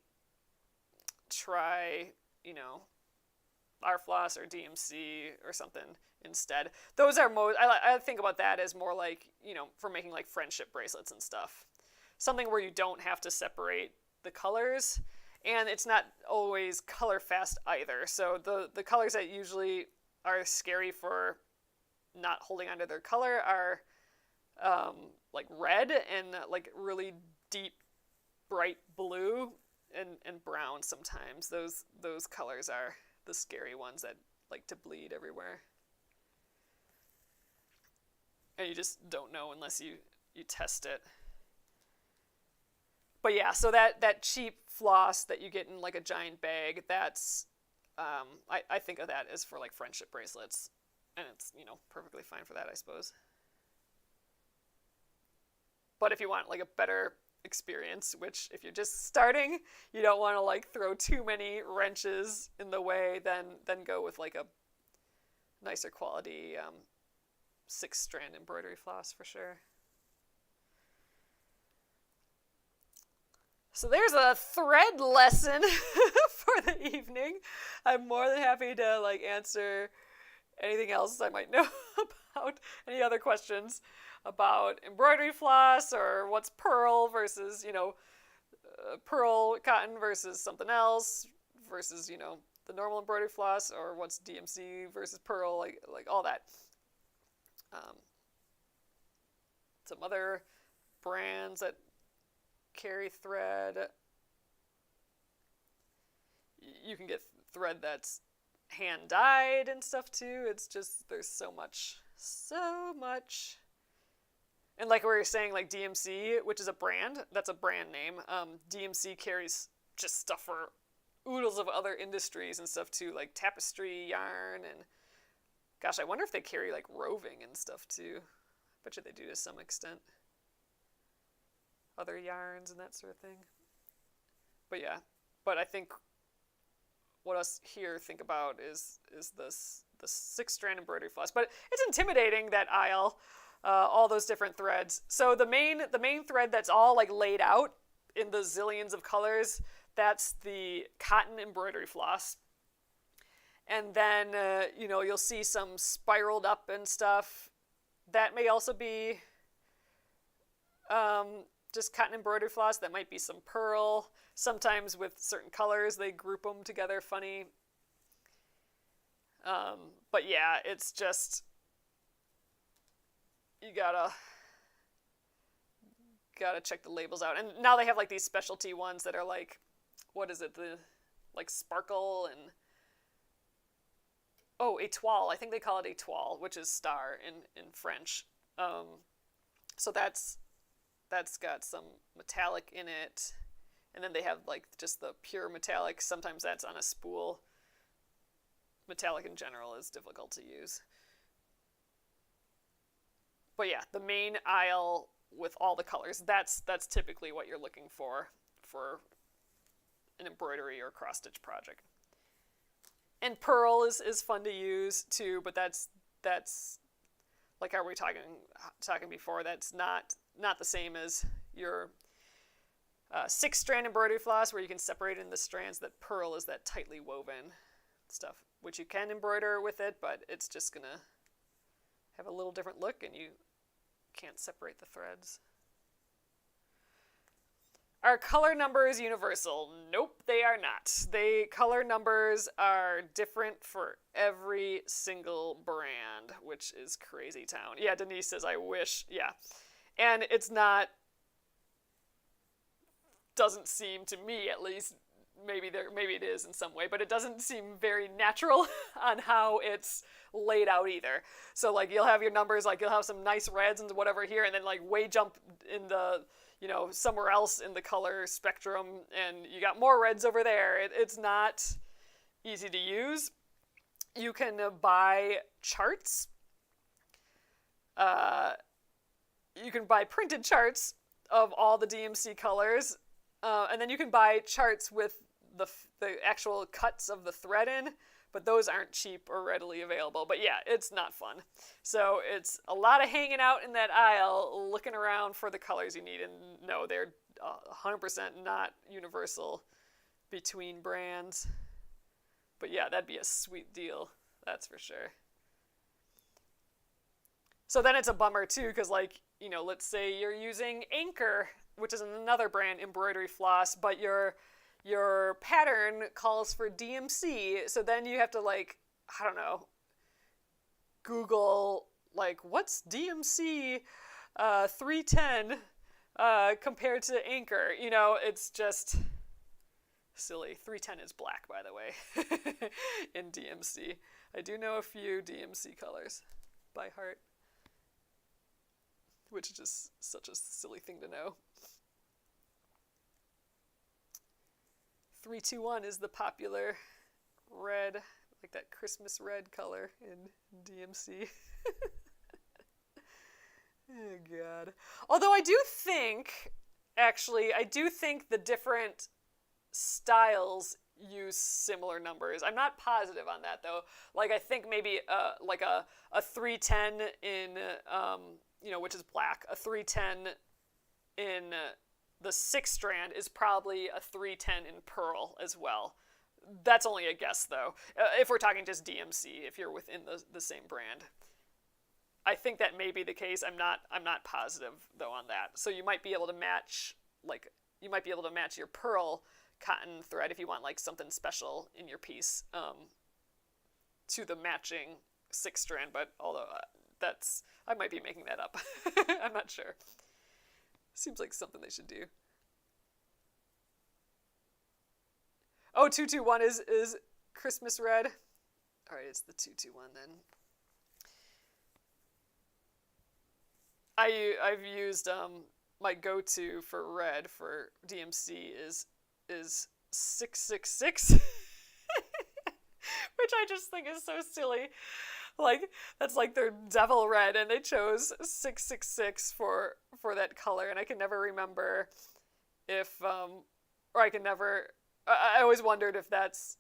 try, our floss or DMC or something instead. Those are I think about that as more like, for making like friendship bracelets and stuff. Something where you don't have to separate the colors, and it's not always color fast either. So the colors that usually are scary for not holding onto their color are like red and like really deep bright blue and brown sometimes. Those colors are the scary ones that like to bleed everywhere. And you just don't know unless you test it. But yeah, so that cheap floss that you get in like a giant bag, that's, I think of that as for like friendship bracelets. And it's, perfectly fine for that, I suppose. But if you want like a better experience, which if you're just starting, you don't want to like throw too many wrenches in the way, then go with like a nicer quality 6-strand embroidery floss for sure. So there's a thread lesson for the evening. I'm more than happy to like answer anything else I might know about, any other questions about embroidery floss or what's pearl versus, pearl cotton versus something else versus, the normal embroidery floss, or what's DMC versus pearl, like all that. Some other brands that carry thread. You can get thread that's hand dyed and stuff too. It's just, there's so much. And like we were saying, like DMC, which is a brand, that's a brand name. DMC carries just stuff for oodles of other industries and stuff too, like tapestry, yarn, and gosh, I wonder if they carry like roving and stuff too. I bet you they do to some extent. Other yarns and that sort of thing. But yeah, but I think what us here think about is this 6-strand embroidery floss. But it's intimidating, that aisle, all those different threads. So the main thread that's all like laid out in the zillions of colors, that's the cotton embroidery floss. And then you'll see some spiraled up and stuff. That may also be just cotton embroidery floss. That might be some pearl. Sometimes with certain colors, they group them together funny. But yeah, it's just, you gotta check the labels out. And now they have like these specialty ones that are like, what is it? Like sparkle and, étoile. I think they call it étoile, which is star in French. So that's got some metallic in it. And then they have like just the pure metallic. Sometimes that's on a spool. Metallic in general is difficult to use. But yeah, the main aisle with all the colors, that's typically what you're looking for an embroidery or cross-stitch project. And pearl is fun to use too, but that's like how we were talking before, that's not the same as your 6-strand embroidery floss, where you can separate in the strands. That pearl is that tightly woven stuff, which you can embroider with it, but it's just gonna have a little different look and you can't separate the threads. Are color numbers universal? Nope, they are not. Color numbers are different for every single brand, which is crazy town. Yeah, Denise says, I wish. Yeah. And it's not, doesn't seem to me at least, maybe it is in some way, but it doesn't seem very natural on how it's laid out either. So like you'll have your numbers, like you'll have some nice reds and whatever here, and then like way jump in the, somewhere else in the color spectrum, and you got more reds over there. It's not easy to use. You can buy charts. You can buy printed charts of all the DMC colors, and then you can buy charts with the actual cuts of the thread in, but those aren't cheap or readily available. But yeah, it's not fun. So it's a lot of hanging out in that aisle, looking around for the colors you need. And no, they're 100% not universal between brands. But yeah, that'd be a sweet deal. That's for sure. So then it's a bummer too, because like, let's say you're using Anchor, which is another brand embroidery floss, but your pattern calls for DMC, so then you have to like, I don't know, Google like, what's DMC 310 compared to Anchor. You know, it's just silly. 310 is black, by the way, in DMC. I do know a few DMC colors by heart, which is just such a silly thing to know. 321 is the popular red, like that Christmas red color in DMC. Oh, God. Although I do think the different styles use similar numbers. I'm not positive on that, though. Like, I think maybe like a 310 in, which is black, a 310 in the 6 strand is probably a 310 in pearl as well. That's only a guess, though. If we're talking just DMC, if you're within the same brand. I think that may be the case. I'm not positive, though, on that. So you might be able to match, your pearl cotton thread if you want, like, something special in your piece to the matching 6 strand, but although I might be making that up. I'm not sure. Seems like something they should do. Oh, 221 is Christmas red. All right, it's the 221 then. I've used my go-to for red for DMC is 666, which I just think is so silly. Like, that's like their devil red, and they chose 666 for that color, and I can never remember if I always wondered if that's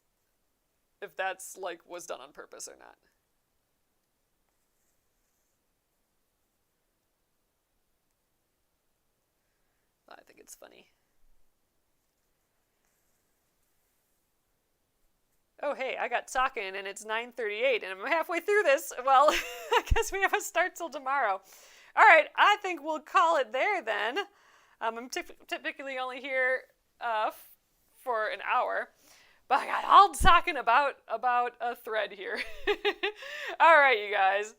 like was done on purpose or not. I think it's funny. Oh, hey, I got talking and it's 9:38 and I'm halfway through this. Well, I guess we have a start till tomorrow. All right, I think we'll call it there then. I'm typically only here for an hour, but I got all talking about a thread here. All right, you guys,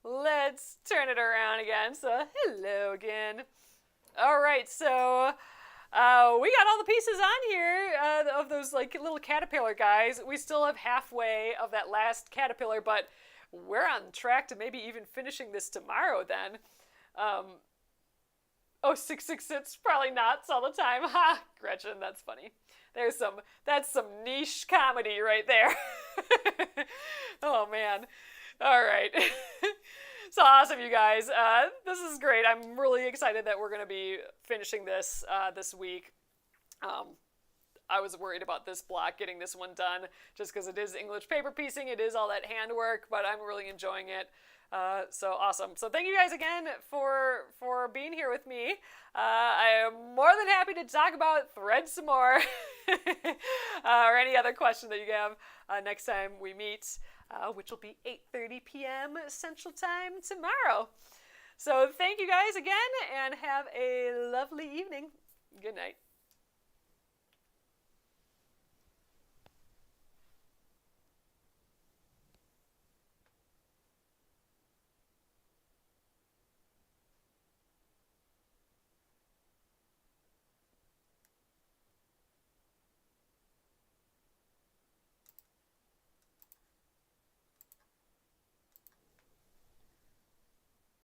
let's turn it around again. So, hello again. All right, so we got all the pieces on here of those like little caterpillar guys. We still have halfway of that last caterpillar, but we're on track to maybe even finishing this tomorrow then. 666, probably knots all the time. Ha, Gretchen, that's funny. That's some niche comedy right there. Oh, man. All right. So awesome, you guys. This is great. I'm really excited that we're going to be finishing this this week. I was worried about this block, getting this one done, just because it is English paper piecing. It is all that handwork, but I'm really enjoying it. So awesome. So thank you guys again for being here with me. I am more than happy to talk about thread some more or any other question that you have next time we meet, which will be 8:30 p.m. Central Time tomorrow. So thank you guys again and have a lovely evening. Good night.